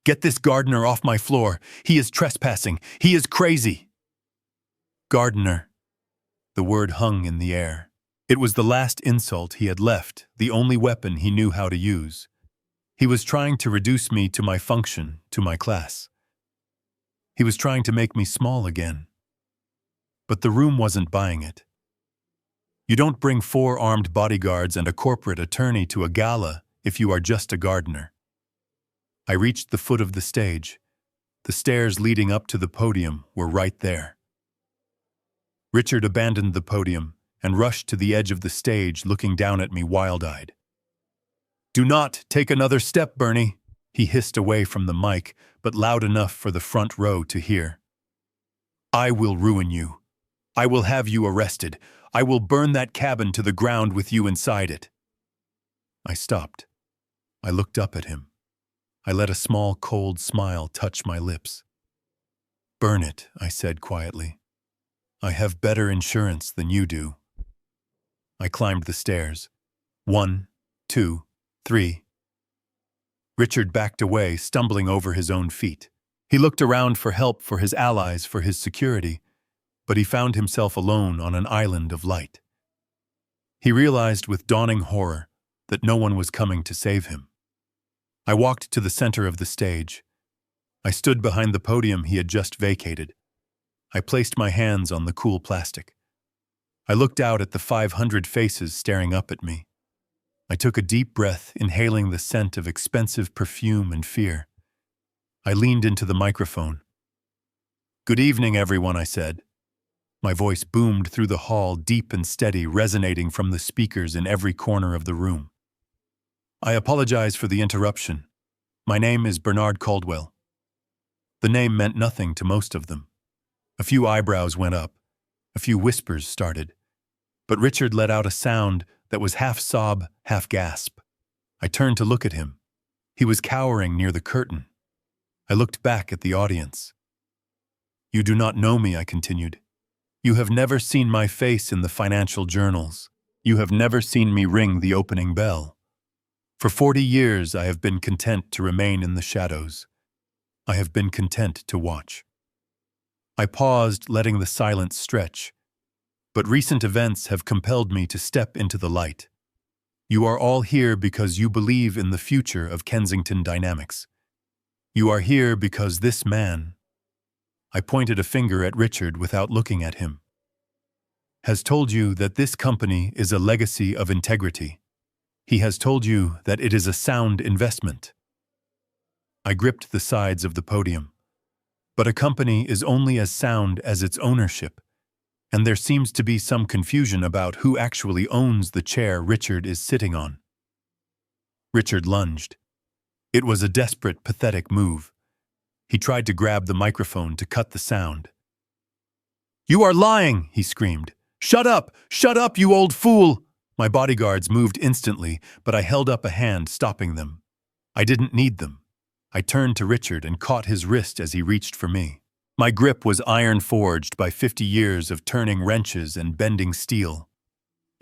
Get this gardener off my floor. He is trespassing. He is crazy." Gardener. The word hung in the air. It was the last insult he had left, the only weapon he knew how to use. He was trying to reduce me to my function, to my class. He was trying to make me small again. But the room wasn't buying it. You don't bring 4 armed bodyguards and a corporate attorney to a gala if you are just a gardener. I reached the foot of the stage. The stairs leading up to the podium were right there. Richard abandoned the podium and rushed to the edge of the stage, looking down at me wild-eyed. "Do not take another step, Bernie," he hissed away from the mic, but loud enough for the front row to hear. "I will ruin you. I will have you arrested. I will burn that cabin to the ground with you inside it." I stopped. I looked up at him. I let a small, cold smile touch my lips. "Burn it," I said quietly. "I have better insurance than you do." I climbed the stairs. 1, 2, 3. Richard backed away, stumbling over his own feet. He looked around for help, for his allies, for his security, but he found himself alone on an island of light. He realized with dawning horror that no one was coming to save him. I walked to the center of the stage. I stood behind the podium he had just vacated. I placed my hands on the cool plastic. I looked out at the 500 faces staring up at me. I took a deep breath, inhaling the scent of expensive perfume and fear. I leaned into the microphone. "Good evening, everyone," I said. My voice boomed through the hall, deep and steady, resonating from the speakers in every corner of the room. "I apologize for the interruption. My name is Bernard Caldwell. The name meant nothing to most of them. A few eyebrows went up. A few whispers started. But Richard let out a sound that was half sob, half gasp. I turned to look at him. He was cowering near the curtain. I looked back at the audience. You do not know me, I continued. You have never seen my face in the financial journals. You have never seen me ring the opening bell. For 40 years, I have been content to remain in the shadows. I have been content to watch. I paused, letting the silence stretch. But recent events have compelled me to step into the light. You are all here because you believe in the future of Kensington Dynamics. You are here because this man, I pointed a finger at Richard without looking at him, has told you that this company is a legacy of integrity. He has told you that it is a sound investment. I gripped the sides of the podium. But a company is only as sound as its ownership, and there seems to be some confusion about who actually owns the chair Richard is sitting on. Richard lunged. It was a desperate, pathetic move. He tried to grab the microphone to cut the sound. "You are lying!" he screamed. "Shut up! Shut up, you old fool!" My bodyguards moved instantly, but I held up a hand, stopping them. I didn't need them. I turned to Richard and caught his wrist as he reached for me. My grip was iron-forged by 50 years of turning wrenches and bending steel.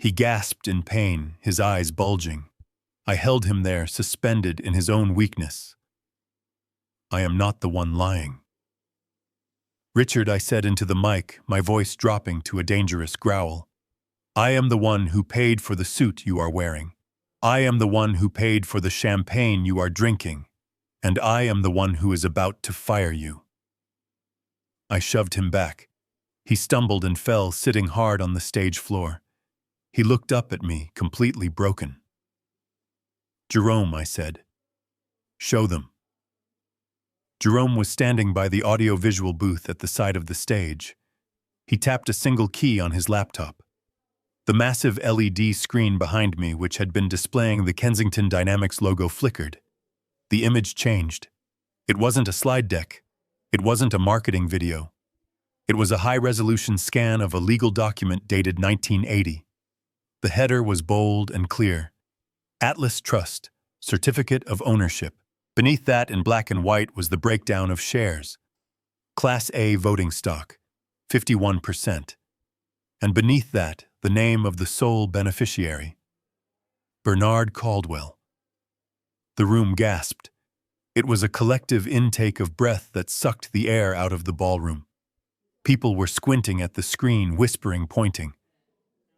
He gasped in pain, his eyes bulging. I held him there, suspended in his own weakness. I am not the one lying. Richard, I said into the mic, my voice dropping to a dangerous growl. I am the one who paid for the suit you are wearing. I am the one who paid for the champagne you are drinking. And I am the one who is about to fire you. I shoved him back. He stumbled and fell, sitting hard on the stage floor. He looked up at me, completely broken. Jerome, I said. Show them. Jerome was standing by the audio-visual booth at the side of the stage. He tapped a single key on his laptop. The massive LED screen behind me, which had been displaying the Kensington Dynamics logo, flickered. The image changed. It wasn't a slide deck. It wasn't a marketing video. It was a high-resolution scan of a legal document dated 1980. The header was bold and clear. Atlas Trust, Certificate of Ownership. Beneath that, in black and white, was the breakdown of shares. Class A voting stock, 51%. And beneath that, the name of the sole beneficiary. Bernard Caldwell. The room gasped. It was a collective intake of breath that sucked the air out of the ballroom. People were squinting at the screen, whispering, pointing.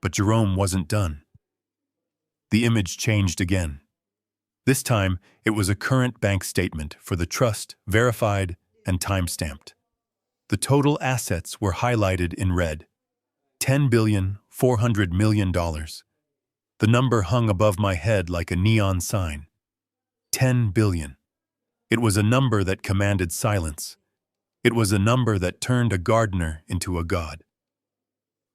But Jerome wasn't done. The image changed again. This time, it was a current bank statement for the trust, verified and time-stamped. The total assets were highlighted in red. $10.4 billion. The number hung above my head like a neon sign. 10 billion. It was a number that commanded silence. It was a number that turned a gardener into a god.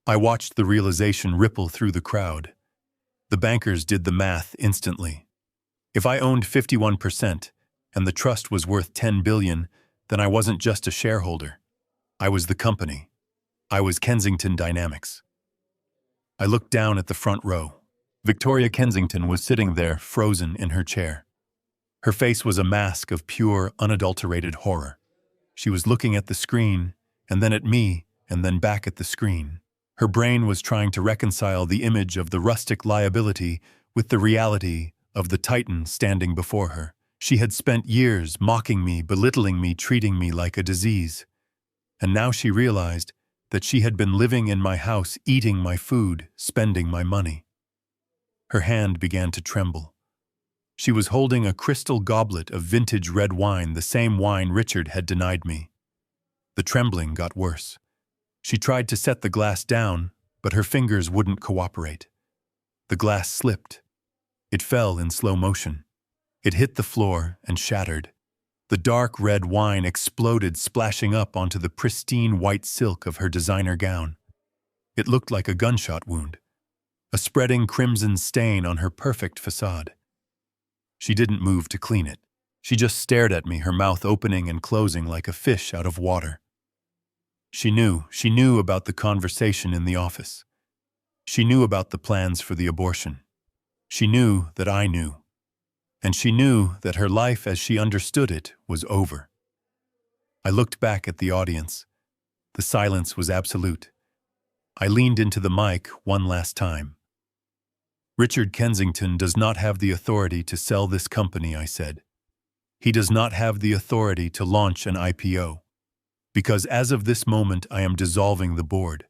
I watched the realization ripple through the crowd. The bankers did the math instantly. If I owned 51% and the trust was worth 10 billion, then I wasn't just a shareholder. I was the company. I was Kensington Dynamics. I looked down at the front row. Victoria Kensington was sitting there, frozen in her chair. Her face was a mask of pure, unadulterated horror. She was looking at the screen, and then at me, and then back at the screen. Her brain was trying to reconcile the image of the rustic liability with the reality of the titan standing before her. She had spent years mocking me, belittling me, treating me like a disease. And now she realized that she had been living in my house, eating my food, spending my money. Her hand began to tremble. She was holding a crystal goblet of vintage red wine, the same wine Richard had denied me. The trembling got worse. She tried to set the glass down, but her fingers wouldn't cooperate. The glass slipped. It fell in slow motion. It hit the floor and shattered. The dark red wine exploded, splashing up onto the pristine white silk of her designer gown. It looked like a gunshot wound, a spreading crimson stain on her perfect facade. She didn't move to clean it. She just stared at me, her mouth opening and closing like a fish out of water. She knew about the conversation in the office. She knew about the plans for the abortion. She knew that I knew. And she knew that her life as she understood it was over. I looked back at the audience. The silence was absolute. I leaned into the mic one last time. Richard Kensington does not have the authority to sell this company, I said. He does not have the authority to launch an IPO. Because as of this moment, I am dissolving the board.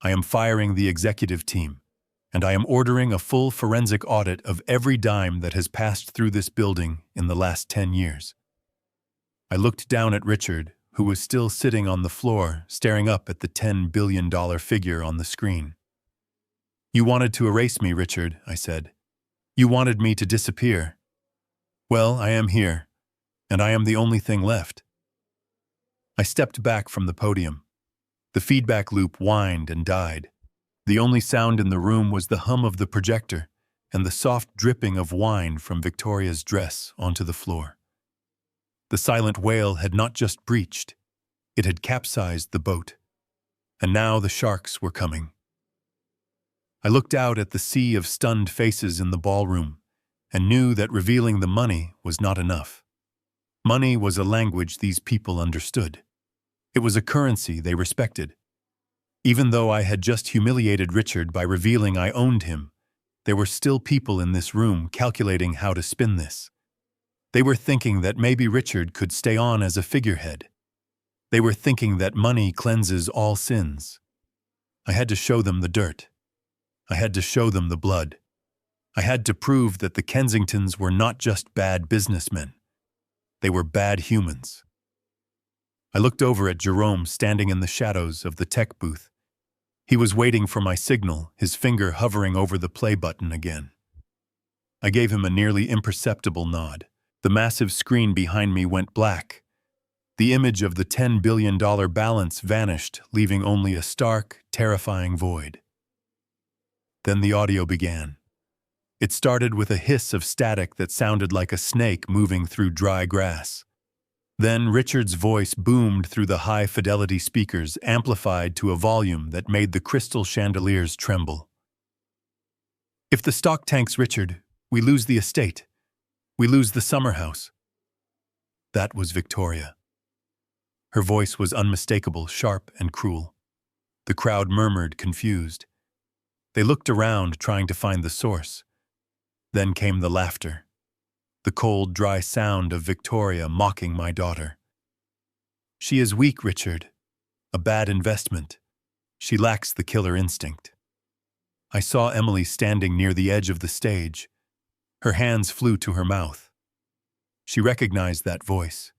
I am firing the executive team. And I am ordering a full forensic audit of every dime that has passed through this building in the last 10 years. I looked down at Richard, who was still sitting on the floor, staring up at the $10 billion figure on the screen. You wanted to erase me, Richard, I said. You wanted me to disappear. Well, I am here, and I am the only thing left. I stepped back from the podium. The feedback loop whined and died. The only sound in the room was the hum of the projector and the soft dripping of wine from Victoria's dress onto the floor. The silent whale had not just breached, it had capsized the boat. And now the sharks were coming. I looked out at the sea of stunned faces in the ballroom and knew that revealing the money was not enough. Money was a language these people understood. It was a currency they respected. Even though I had just humiliated Richard by revealing I owned him, there were still people in this room calculating how to spin this. They were thinking that maybe Richard could stay on as a figurehead. They were thinking that money cleanses all sins. I had to show them the dirt. I had to show them the blood. I had to prove that the Kensingtons were not just bad businessmen. They were bad humans. I looked over at Jerome standing in the shadows of the tech booth. He was waiting for my signal, his finger hovering over the play button again. I gave him a nearly imperceptible nod. The massive screen behind me went black. The image of the $10 billion balance vanished, leaving only a stark, terrifying void. Then the audio began. It started with a hiss of static that sounded like a snake moving through dry grass. Then Richard's voice boomed through the high-fidelity speakers, amplified to a volume that made the crystal chandeliers tremble. If the stock tanks, Richard, we lose the estate. We lose the summer house. That was Victoria. Her voice was unmistakable, sharp and cruel. The crowd murmured, confused. They looked around, trying to find the source. Then came the laughter. The cold, dry sound of Victoria mocking my daughter. She is weak, Richard. A bad investment. She lacks the killer instinct. I saw Emily standing near the edge of the stage. Her hands flew to her mouth. She recognized that voice.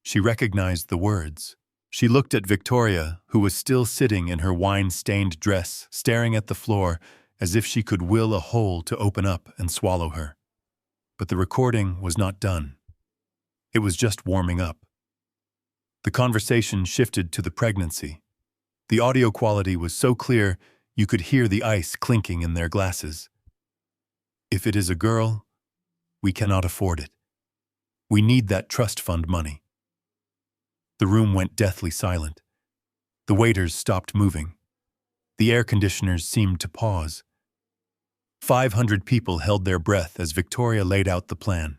She recognized the words. She looked at Victoria, who was still sitting in her wine-stained dress, staring at the floor as if she could will a hole to open up and swallow her. But the recording was not done. It was just warming up. The conversation shifted to the pregnancy. The audio quality was so clear you could hear the ice clinking in their glasses. If it is a girl, we cannot afford it. We need that trust fund money. The room went deathly silent. The waiters stopped moving. The air conditioners seemed to pause. 500 people held their breath as Victoria laid out the plan.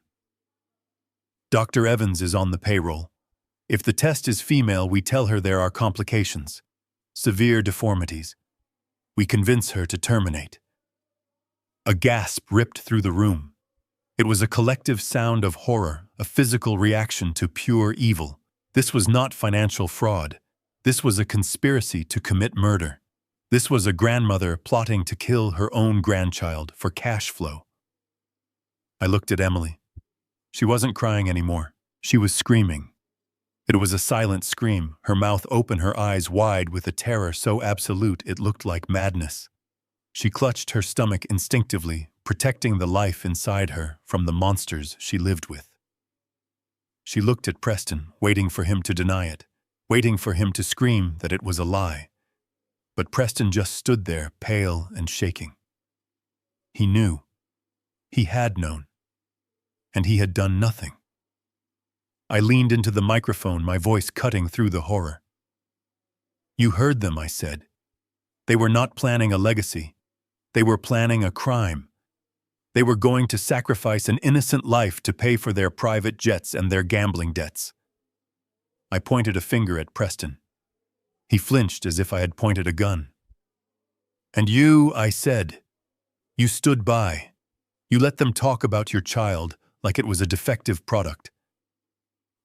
Dr. Evans is on the payroll. If the test is female, we tell her there are complications, severe deformities. We convince her to terminate. A gasp ripped through the room. It was a collective sound of horror, a physical reaction to pure evil. This was not financial fraud. This was a conspiracy to commit murder. This was a grandmother plotting to kill her own grandchild for cash flow. I looked at Emily. She wasn't crying anymore. She was screaming. It was a silent scream, her mouth open, her eyes wide with a terror so absolute it looked like madness. She clutched her stomach instinctively, protecting the life inside her from the monsters she lived with. She looked at Preston, waiting for him to deny it, waiting for him to scream that it was a lie. But Preston just stood there, pale and shaking. He knew. He had known. And he had done nothing. I leaned into the microphone, my voice cutting through the horror. You heard them, I said. They were not planning a legacy. They were planning a crime. They were going to sacrifice an innocent life to pay for their private jets and their gambling debts. I pointed a finger at Preston. He flinched as if I had pointed a gun. And you, I said, you stood by. You let them talk about your child like it was a defective product.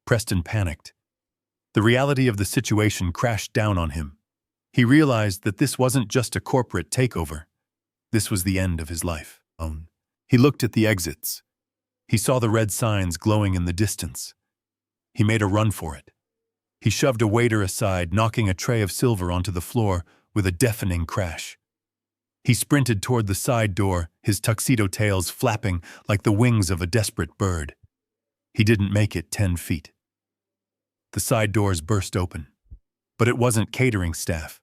Preston panicked. The reality of the situation crashed down on him. He realized that this wasn't just a corporate takeover. This was the end of his life. He looked at the exits. He saw the red signs glowing in the distance. He made a run for it. He shoved a waiter aside, knocking a tray of silver onto the floor with a deafening crash. He sprinted toward the side door, his tuxedo tails flapping like the wings of a desperate bird. He didn't make it 10 feet. The side doors burst open. But it wasn't catering staff.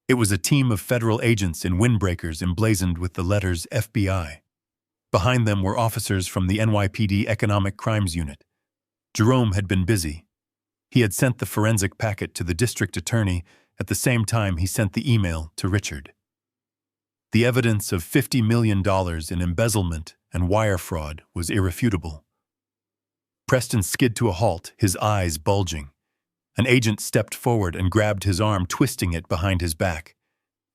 It was a team of federal agents in windbreakers emblazoned with the letters FBI. Behind them were officers from the NYPD Economic Crimes Unit. Jerome had been busy. He had sent the forensic packet to the district attorney at the same time he sent the email to Richard. The evidence of $50 million in embezzlement and wire fraud was irrefutable. Preston skid to a halt, his eyes bulging. An agent stepped forward and grabbed his arm, twisting it behind his back.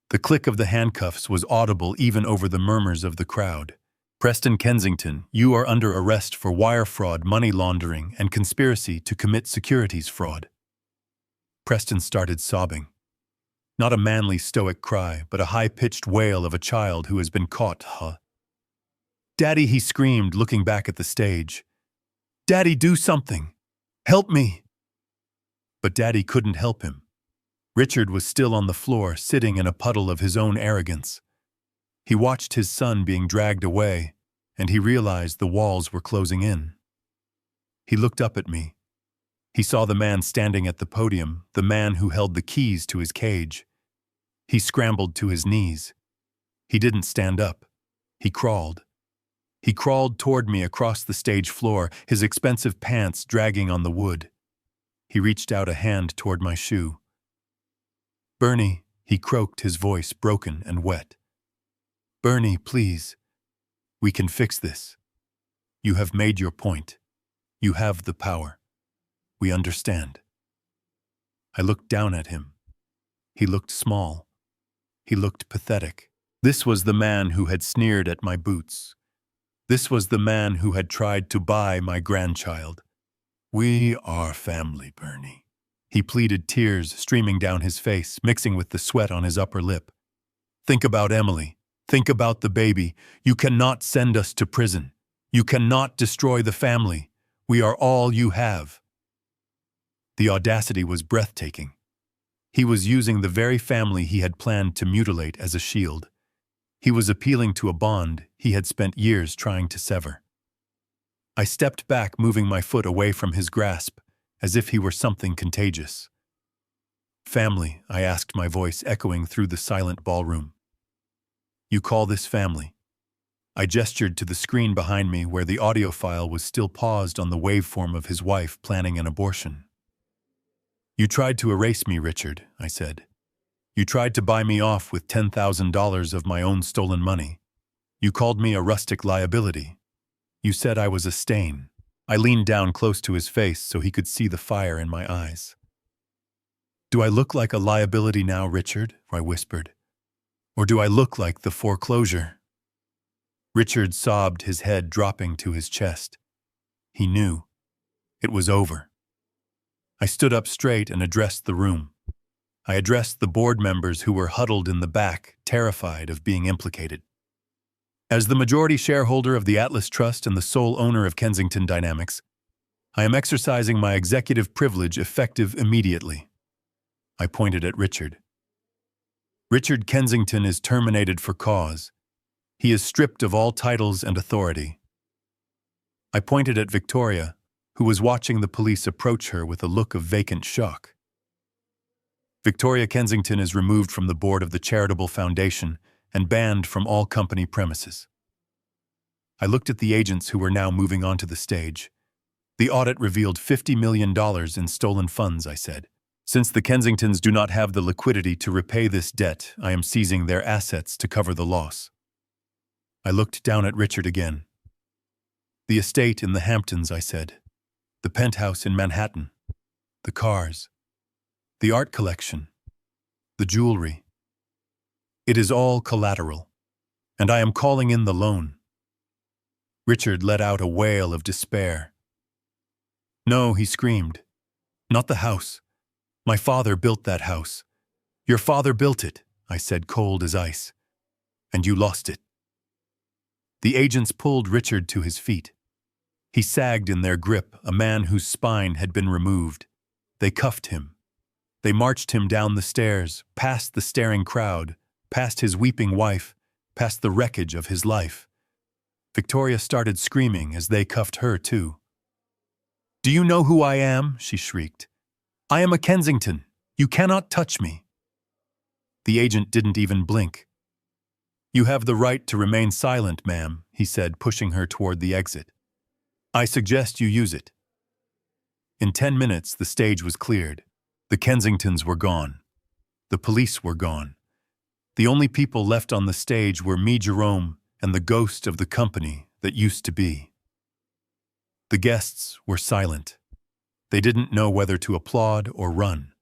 The click of the handcuffs was audible even over the murmurs of the crowd. Preston Kensington, you are under arrest for wire fraud, money laundering, and conspiracy to commit securities fraud. Preston started sobbing. Not a manly, stoic cry, but a high-pitched wail of a child who has been caught. Daddy, he screamed, looking back at the stage. Daddy, do something. Help me. But Daddy couldn't help him. Richard was still on the floor, sitting in a puddle of his own arrogance. He watched his son being dragged away, and he realized the walls were closing in. He looked up at me. He saw the man standing at the podium, the man who held the keys to his cage. He scrambled to his knees. He didn't stand up. He crawled. He crawled toward me across the stage floor, his expensive pants dragging on the wood. He reached out a hand toward my shoe. Bernie, he croaked, his voice broken and wet. Bernie, please. We can fix this. You have made your point. You have the power. We understand. I looked down at him. He looked small. He looked pathetic. This was the man who had sneered at my boots. This was the man who had tried to buy my grandchild. We are family, Bernie. He pleaded, tears streaming down his face, mixing with the sweat on his upper lip. Think about Emily. Think about the baby. You cannot send us to prison. You cannot destroy the family. We are all you have. The audacity was breathtaking. He was using the very family he had planned to mutilate as a shield. He was appealing to a bond he had spent years trying to sever. I stepped back, moving my foot away from his grasp, as if he were something contagious. Family, I asked, my voice echoing through the silent ballroom. You call this family? I gestured to the screen behind me where the audio file was still paused on the waveform of his wife planning an abortion. You tried to erase me, Richard, I said. You tried to buy me off with $10,000 of my own stolen money. You called me a rustic liability. You said I was a stain. I leaned down close to his face so he could see the fire in my eyes. Do I look like a liability now, Richard? I whispered. Or do I look like the foreclosure? Richard sobbed, his head dropping to his chest. He knew. It was over. I stood up straight and addressed the room. I addressed the board members who were huddled in the back, terrified of being implicated. As the majority shareholder of the Atlas Trust and the sole owner of Kensington Dynamics, I am exercising my executive privilege effective immediately. I pointed at Richard. Richard Kensington is terminated for cause. He is stripped of all titles and authority. I pointed at Victoria, who was watching the police approach her with a look of vacant shock. Victoria Kensington is removed from the board of the charitable foundation and banned from all company premises. I looked at the agents who were now moving onto the stage. The audit revealed $50 million in stolen funds, I said. Since the Kensingtons do not have the liquidity to repay this debt, I am seizing their assets to cover the loss. I looked down at Richard again. The estate in the Hamptons, I said. The penthouse in Manhattan. The cars. The art collection. The jewelry. It is all collateral, and I am calling in the loan. Richard let out a wail of despair. No, he screamed. Not the house. My father built that house. Your father built it, I said, cold as ice. And you lost it. The agents pulled Richard to his feet. He sagged in their grip, a man whose spine had been removed. They cuffed him. They marched him down the stairs, past the staring crowd, past his weeping wife, past the wreckage of his life. Victoria started screaming as they cuffed her too. Do you know who I am? She shrieked. I am a Kensington. You cannot touch me. The agent didn't even blink. You have the right to remain silent, ma'am, he said, pushing her toward the exit. I suggest you use it. In 10 minutes, the stage was cleared. The Kensingtons were gone. The police were gone. The only people left on the stage were me, Jerome, and the ghost of the company that used to be. The guests were silent. They didn't know whether to applaud or run.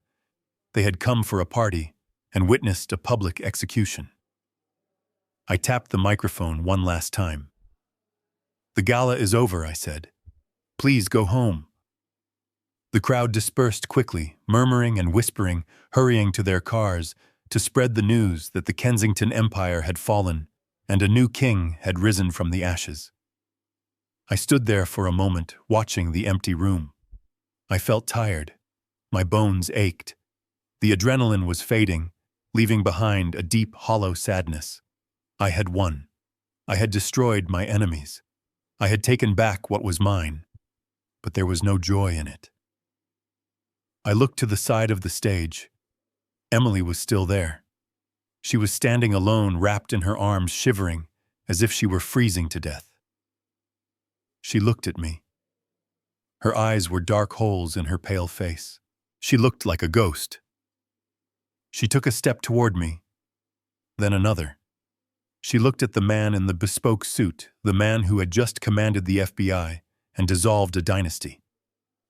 They had come for a party and witnessed a public execution. I tapped the microphone one last time. The gala is over, I said. Please go home. The crowd dispersed quickly, murmuring and whispering, hurrying to their cars to spread the news that the Kensington Empire had fallen and a new king had risen from the ashes. I stood there for a moment, watching the empty room. I felt tired. My bones ached. The adrenaline was fading, leaving behind a deep, hollow sadness. I had won. I had destroyed my enemies. I had taken back what was mine, but there was no joy in it. I looked to the side of the stage. Emily was still there. She was standing alone, wrapped in her arms, shivering, as if she were freezing to death. She looked at me. Her eyes were dark holes in her pale face. She looked like a ghost. She took a step toward me, then another. She looked at the man in the bespoke suit, the man who had just commanded the FBI and dissolved a dynasty.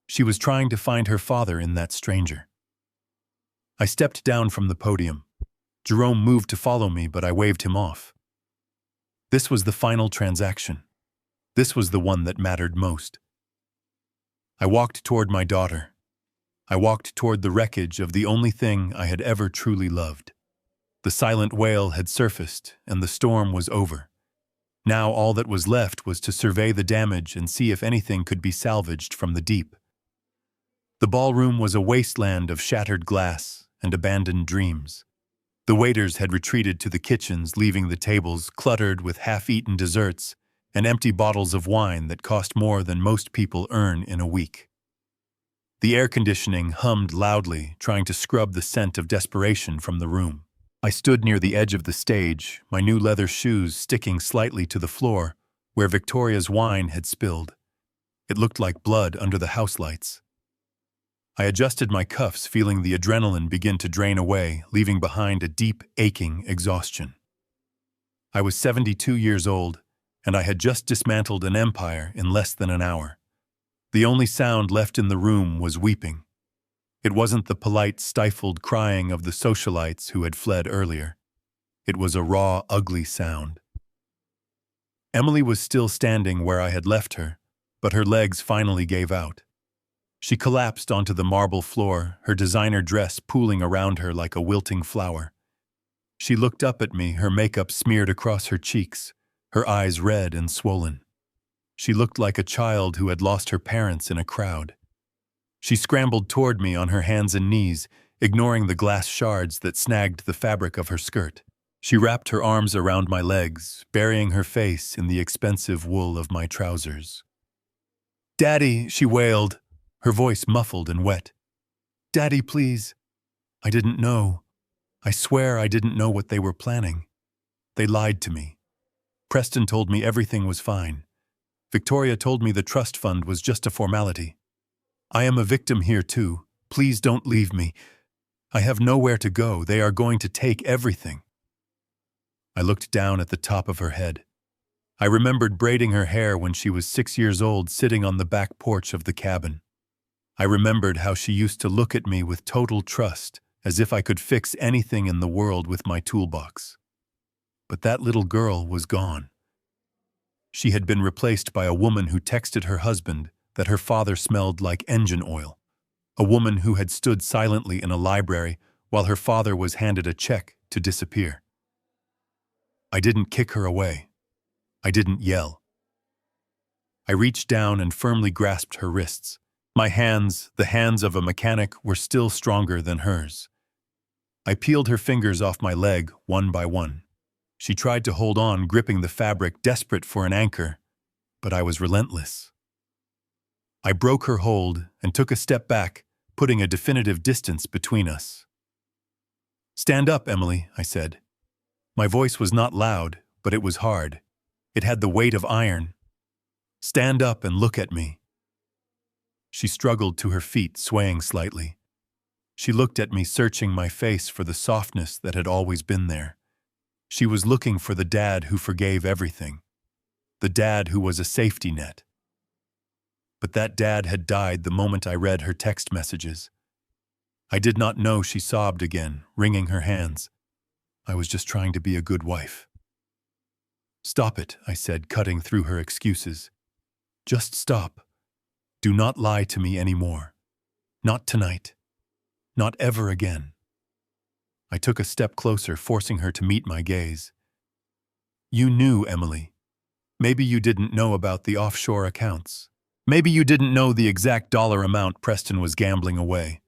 She was trying to find her father in that stranger. I stepped down from the podium. Jerome moved to follow me, but I waved him off. This was the final transaction. This was the one that mattered most. I walked toward my daughter. I walked toward the wreckage of the only thing I had ever truly loved. The silent whale had surfaced, and the storm was over. Now all that was left was to survey the damage and see if anything could be salvaged from the deep. The ballroom was a wasteland of shattered glass and abandoned dreams. The waiters had retreated to the kitchens, leaving the tables cluttered with half-eaten desserts and empty bottles of wine that cost more than most people earn in a week. The air conditioning hummed loudly, trying to scrub the scent of desperation from the room. I stood near the edge of the stage, my new leather shoes sticking slightly to the floor where Victoria's wine had spilled. It looked like blood under the house lights. I adjusted my cuffs, feeling the adrenaline begin to drain away, leaving behind a deep, aching exhaustion. I was 72 years old, and I had just dismantled an empire in less than an hour. The only sound left in the room was weeping. It wasn't the polite, stifled crying of the socialites who had fled earlier. It was a raw, ugly sound. Emily was still standing where I had left her, but her legs finally gave out. She collapsed onto the marble floor, her designer dress pooling around her like a wilting flower. She looked up at me, her makeup smeared across her cheeks, her eyes red and swollen. She looked like a child who had lost her parents in a crowd. She scrambled toward me on her hands and knees, ignoring the glass shards that snagged the fabric of her skirt. She wrapped her arms around my legs, burying her face in the expensive wool of my trousers. "Daddy," she wailed, her voice muffled and wet. "Daddy, please." I didn't know. I swear I didn't know what they were planning. They lied to me. Preston told me everything was fine. Victoria told me the trust fund was just a formality. I am a victim here too. Please don't leave me. I have nowhere to go. They are going to take everything. I looked down at the top of her head. I remembered braiding her hair when she was 6 years old, sitting on the back porch of the cabin. I remembered how she used to look at me with total trust, as if I could fix anything in the world with my toolbox. But that little girl was gone. She had been replaced by a woman who texted her husband that her father smelled like engine oil, a woman who had stood silently in a library while her father was handed a check to disappear. I didn't kick her away. I didn't yell. I reached down and firmly grasped her wrists. My hands, the hands of a mechanic, were still stronger than hers. I peeled her fingers off my leg one by one. She tried to hold on, gripping the fabric, desperate for an anchor, but I was relentless. I broke her hold and took a step back, putting a definitive distance between us. "Stand up, Emily," I said. My voice was not loud, but it was hard. It had the weight of iron. "Stand up and look at me." She struggled to her feet, swaying slightly. She looked at me, searching my face for the softness that had always been there. She was looking for the dad who forgave everything, the dad who was a safety net. But that dad had died the moment I read her text messages. I did not know she sobbed again, wringing her hands. I was just trying to be a good wife. "Stop it," I said, cutting through her excuses. "Just stop. Do not lie to me anymore. Not tonight. Not ever again." I took a step closer, forcing her to meet my gaze. "You knew, Emily. Maybe you didn't know about the offshore accounts. Maybe you didn't know the exact dollar amount Preston was gambling away.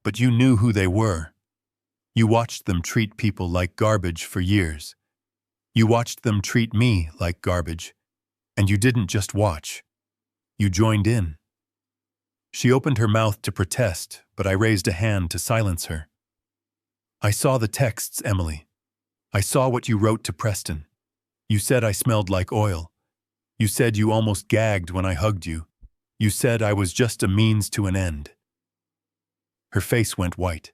But you knew who they were. You watched them treat people like garbage for years. You watched them treat me like garbage. And you didn't just watch. You joined in." She opened her mouth to protest, but I raised a hand to silence her. "I saw the texts, Emily. I saw what you wrote to Preston. You said I smelled like oil. You said you almost gagged when I hugged you. You said I was just a means to an end." Her face went white.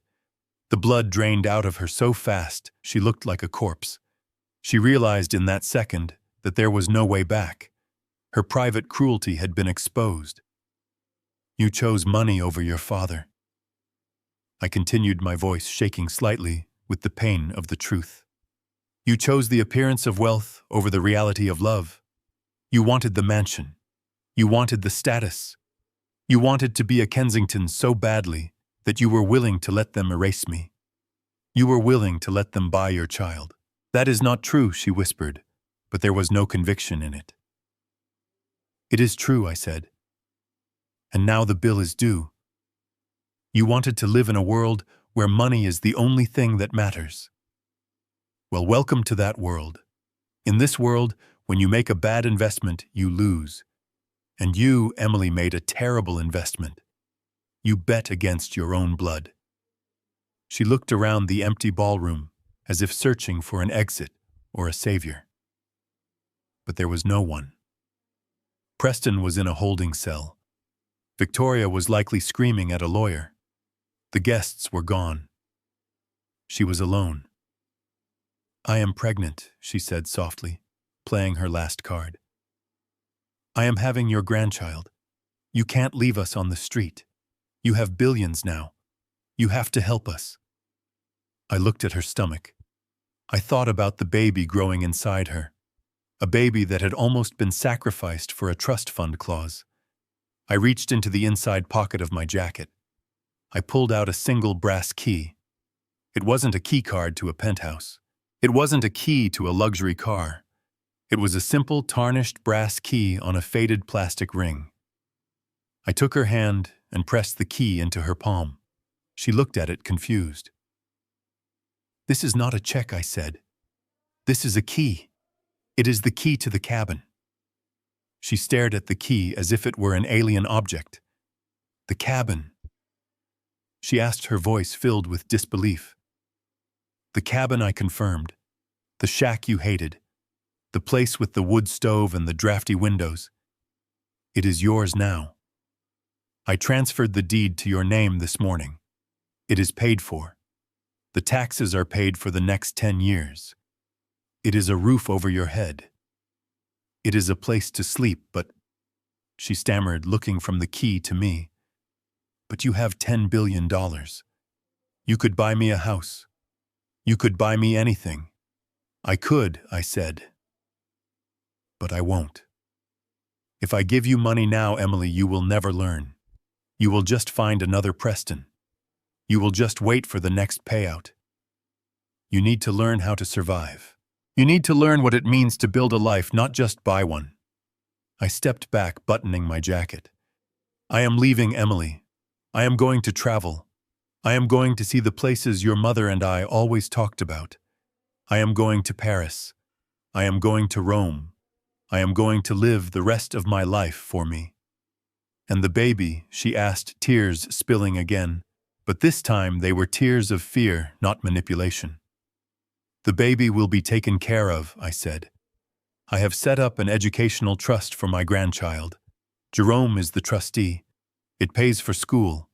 The blood drained out of her so fast she looked like a corpse. She realized in that second that there was no way back. Her private cruelty had been exposed. "You chose money over your father." I continued, my voice shaking slightly with the pain of the truth. "You chose the appearance of wealth over the reality of love. You wanted the mansion. You wanted the status. You wanted to be a Kensington so badly that you were willing to let them erase me. You were willing to let them buy your child." "That is not true," she whispered, but there was no conviction in it. "It is true," I said. "And now the bill is due. You wanted to live in a world where money is the only thing that matters. Well, welcome to that world. In this world, when you make a bad investment, you lose. And you, Emily, made a terrible investment. You bet against your own blood." She looked around the empty ballroom, as if searching for an exit or a savior. But there was no one. Preston was in a holding cell. Victoria was likely screaming at a lawyer. The guests were gone. She was alone. "I am pregnant," she said softly, playing her last card. "I am having your grandchild. You can't leave us on the street. You have billions now. You have to help us." I looked at her stomach. I thought about the baby growing inside her, a baby that had almost been sacrificed for a trust fund clause. I reached into the inside pocket of my jacket. I pulled out a single brass key. It wasn't a key card to a penthouse. It wasn't a key to a luxury car. It was a simple, tarnished brass key on a faded plastic ring. I took her hand and pressed the key into her palm. She looked at it, confused. "This is not a check," I said. "This is a key. It is the key to the cabin." She stared at the key as if it were an alien object. "The cabin?" she asked, her voice filled with disbelief. "The cabin," I confirmed. "The shack you hated. The place with the wood stove and the drafty windows. It is yours now. I transferred the deed to your name this morning. It is paid for. The taxes are paid for the next 10 years. It is a roof over your head. It is a place to sleep, but, she stammered, looking from the key to me. But you have $10 billion. You could buy me a house. You could buy me anything. I could, I said. But I won't. If I give you money now, Emily, you will never learn. You will just find another Preston. You will just wait for the next payout. You need to learn how to survive. You need to learn what it means to build a life, not just buy one. I stepped back, buttoning my jacket. I am leaving, Emily. I am going to travel. I am going to see the places your mother and I always talked about. I am going to Paris. I am going to Rome. I am going to live the rest of my life for me. And the baby, she asked, tears spilling again. But this time they were tears of fear, not manipulation. The baby will be taken care of, I said. I have set up an educational trust for my grandchild. Jerome is the trustee. It pays for school.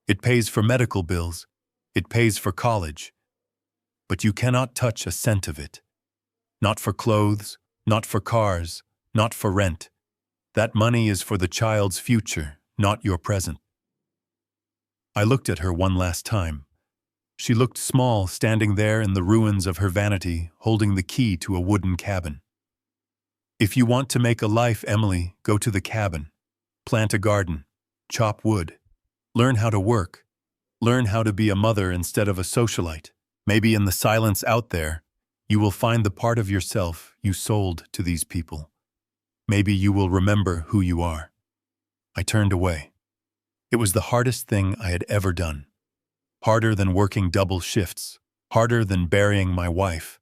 It pays for medical bills. It pays for college. But you cannot touch a cent of it. Not for clothes, not for cars, not for rent. That money is for the child's future, not your present. I looked at her one last time. She looked small, standing there in the ruins of her vanity, holding the key to a wooden cabin. If you want to make a life, Emily, go to the cabin. Plant a garden. Chop wood. Learn how to work. Learn how to be a mother instead of a socialite. Maybe in the silence out there, you will find the part of yourself you sold to these people. Maybe you will remember who you are. I turned away. It was the hardest thing I had ever done. Harder than working double shifts. Harder than burying my wife.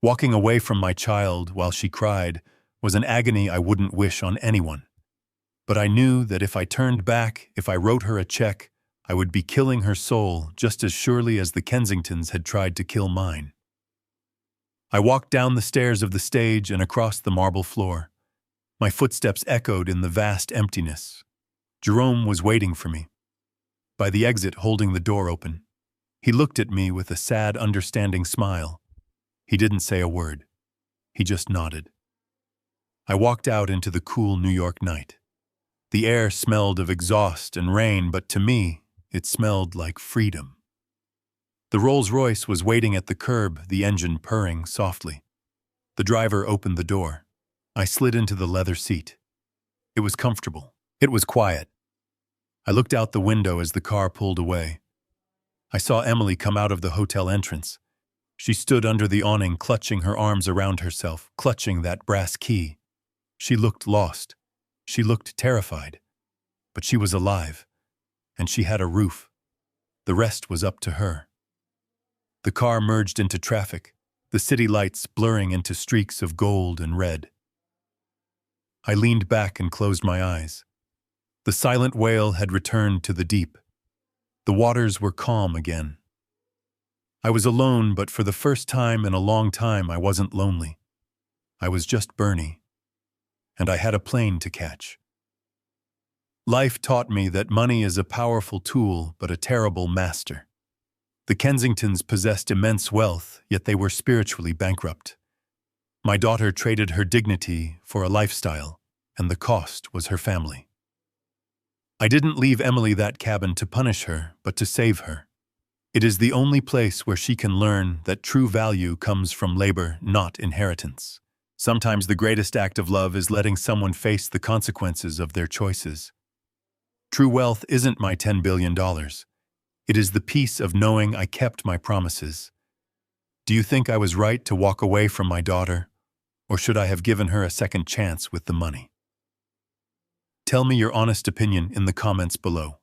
Walking away from my child while she cried was an agony I wouldn't wish on anyone. But I knew that if I turned back, if I wrote her a check, I would be killing her soul just as surely as the Kensingtons had tried to kill mine. I walked down the stairs of the stage and across the marble floor. My footsteps echoed in the vast emptiness. Jerome was waiting for me. By the exit, holding the door open. He looked at me with a sad, understanding smile. He didn't say a word. He just nodded. I walked out into the cool New York night. The air smelled of exhaust and rain, but to me, it smelled like freedom. The Rolls-Royce was waiting at the curb, the engine purring softly. The driver opened the door. I slid into the leather seat. It was comfortable. It was quiet. I looked out the window as the car pulled away. I saw Emily come out of the hotel entrance. She stood under the awning, clutching her arms around herself, clutching that brass key. She looked lost. She looked terrified. But she was alive, and she had a roof. The rest was up to her. The car merged into traffic, the city lights blurring into streaks of gold and red. I leaned back and closed my eyes. The silent wail had returned to the deep. The waters were calm again. I was alone, but for the first time in a long time I wasn't lonely. I was just Bernie. And I had a plane to catch. Life taught me that money is a powerful tool, but a terrible master. The Kensingtons possessed immense wealth, yet they were spiritually bankrupt. My daughter traded her dignity for a lifestyle, and the cost was her family. I didn't leave Emily that cabin to punish her, but to save her. It is the only place where she can learn that true value comes from labor, not inheritance. Sometimes the greatest act of love is letting someone face the consequences of their choices. True wealth isn't my $10 billion. It is the peace of knowing I kept my promises. Do you think I was right to walk away from my daughter, or should I have given her a second chance with the money? Tell me your honest opinion in the comments below.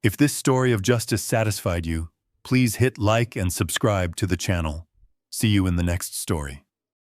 If this story of justice satisfied you, please hit like and subscribe to the channel. See you in the next story.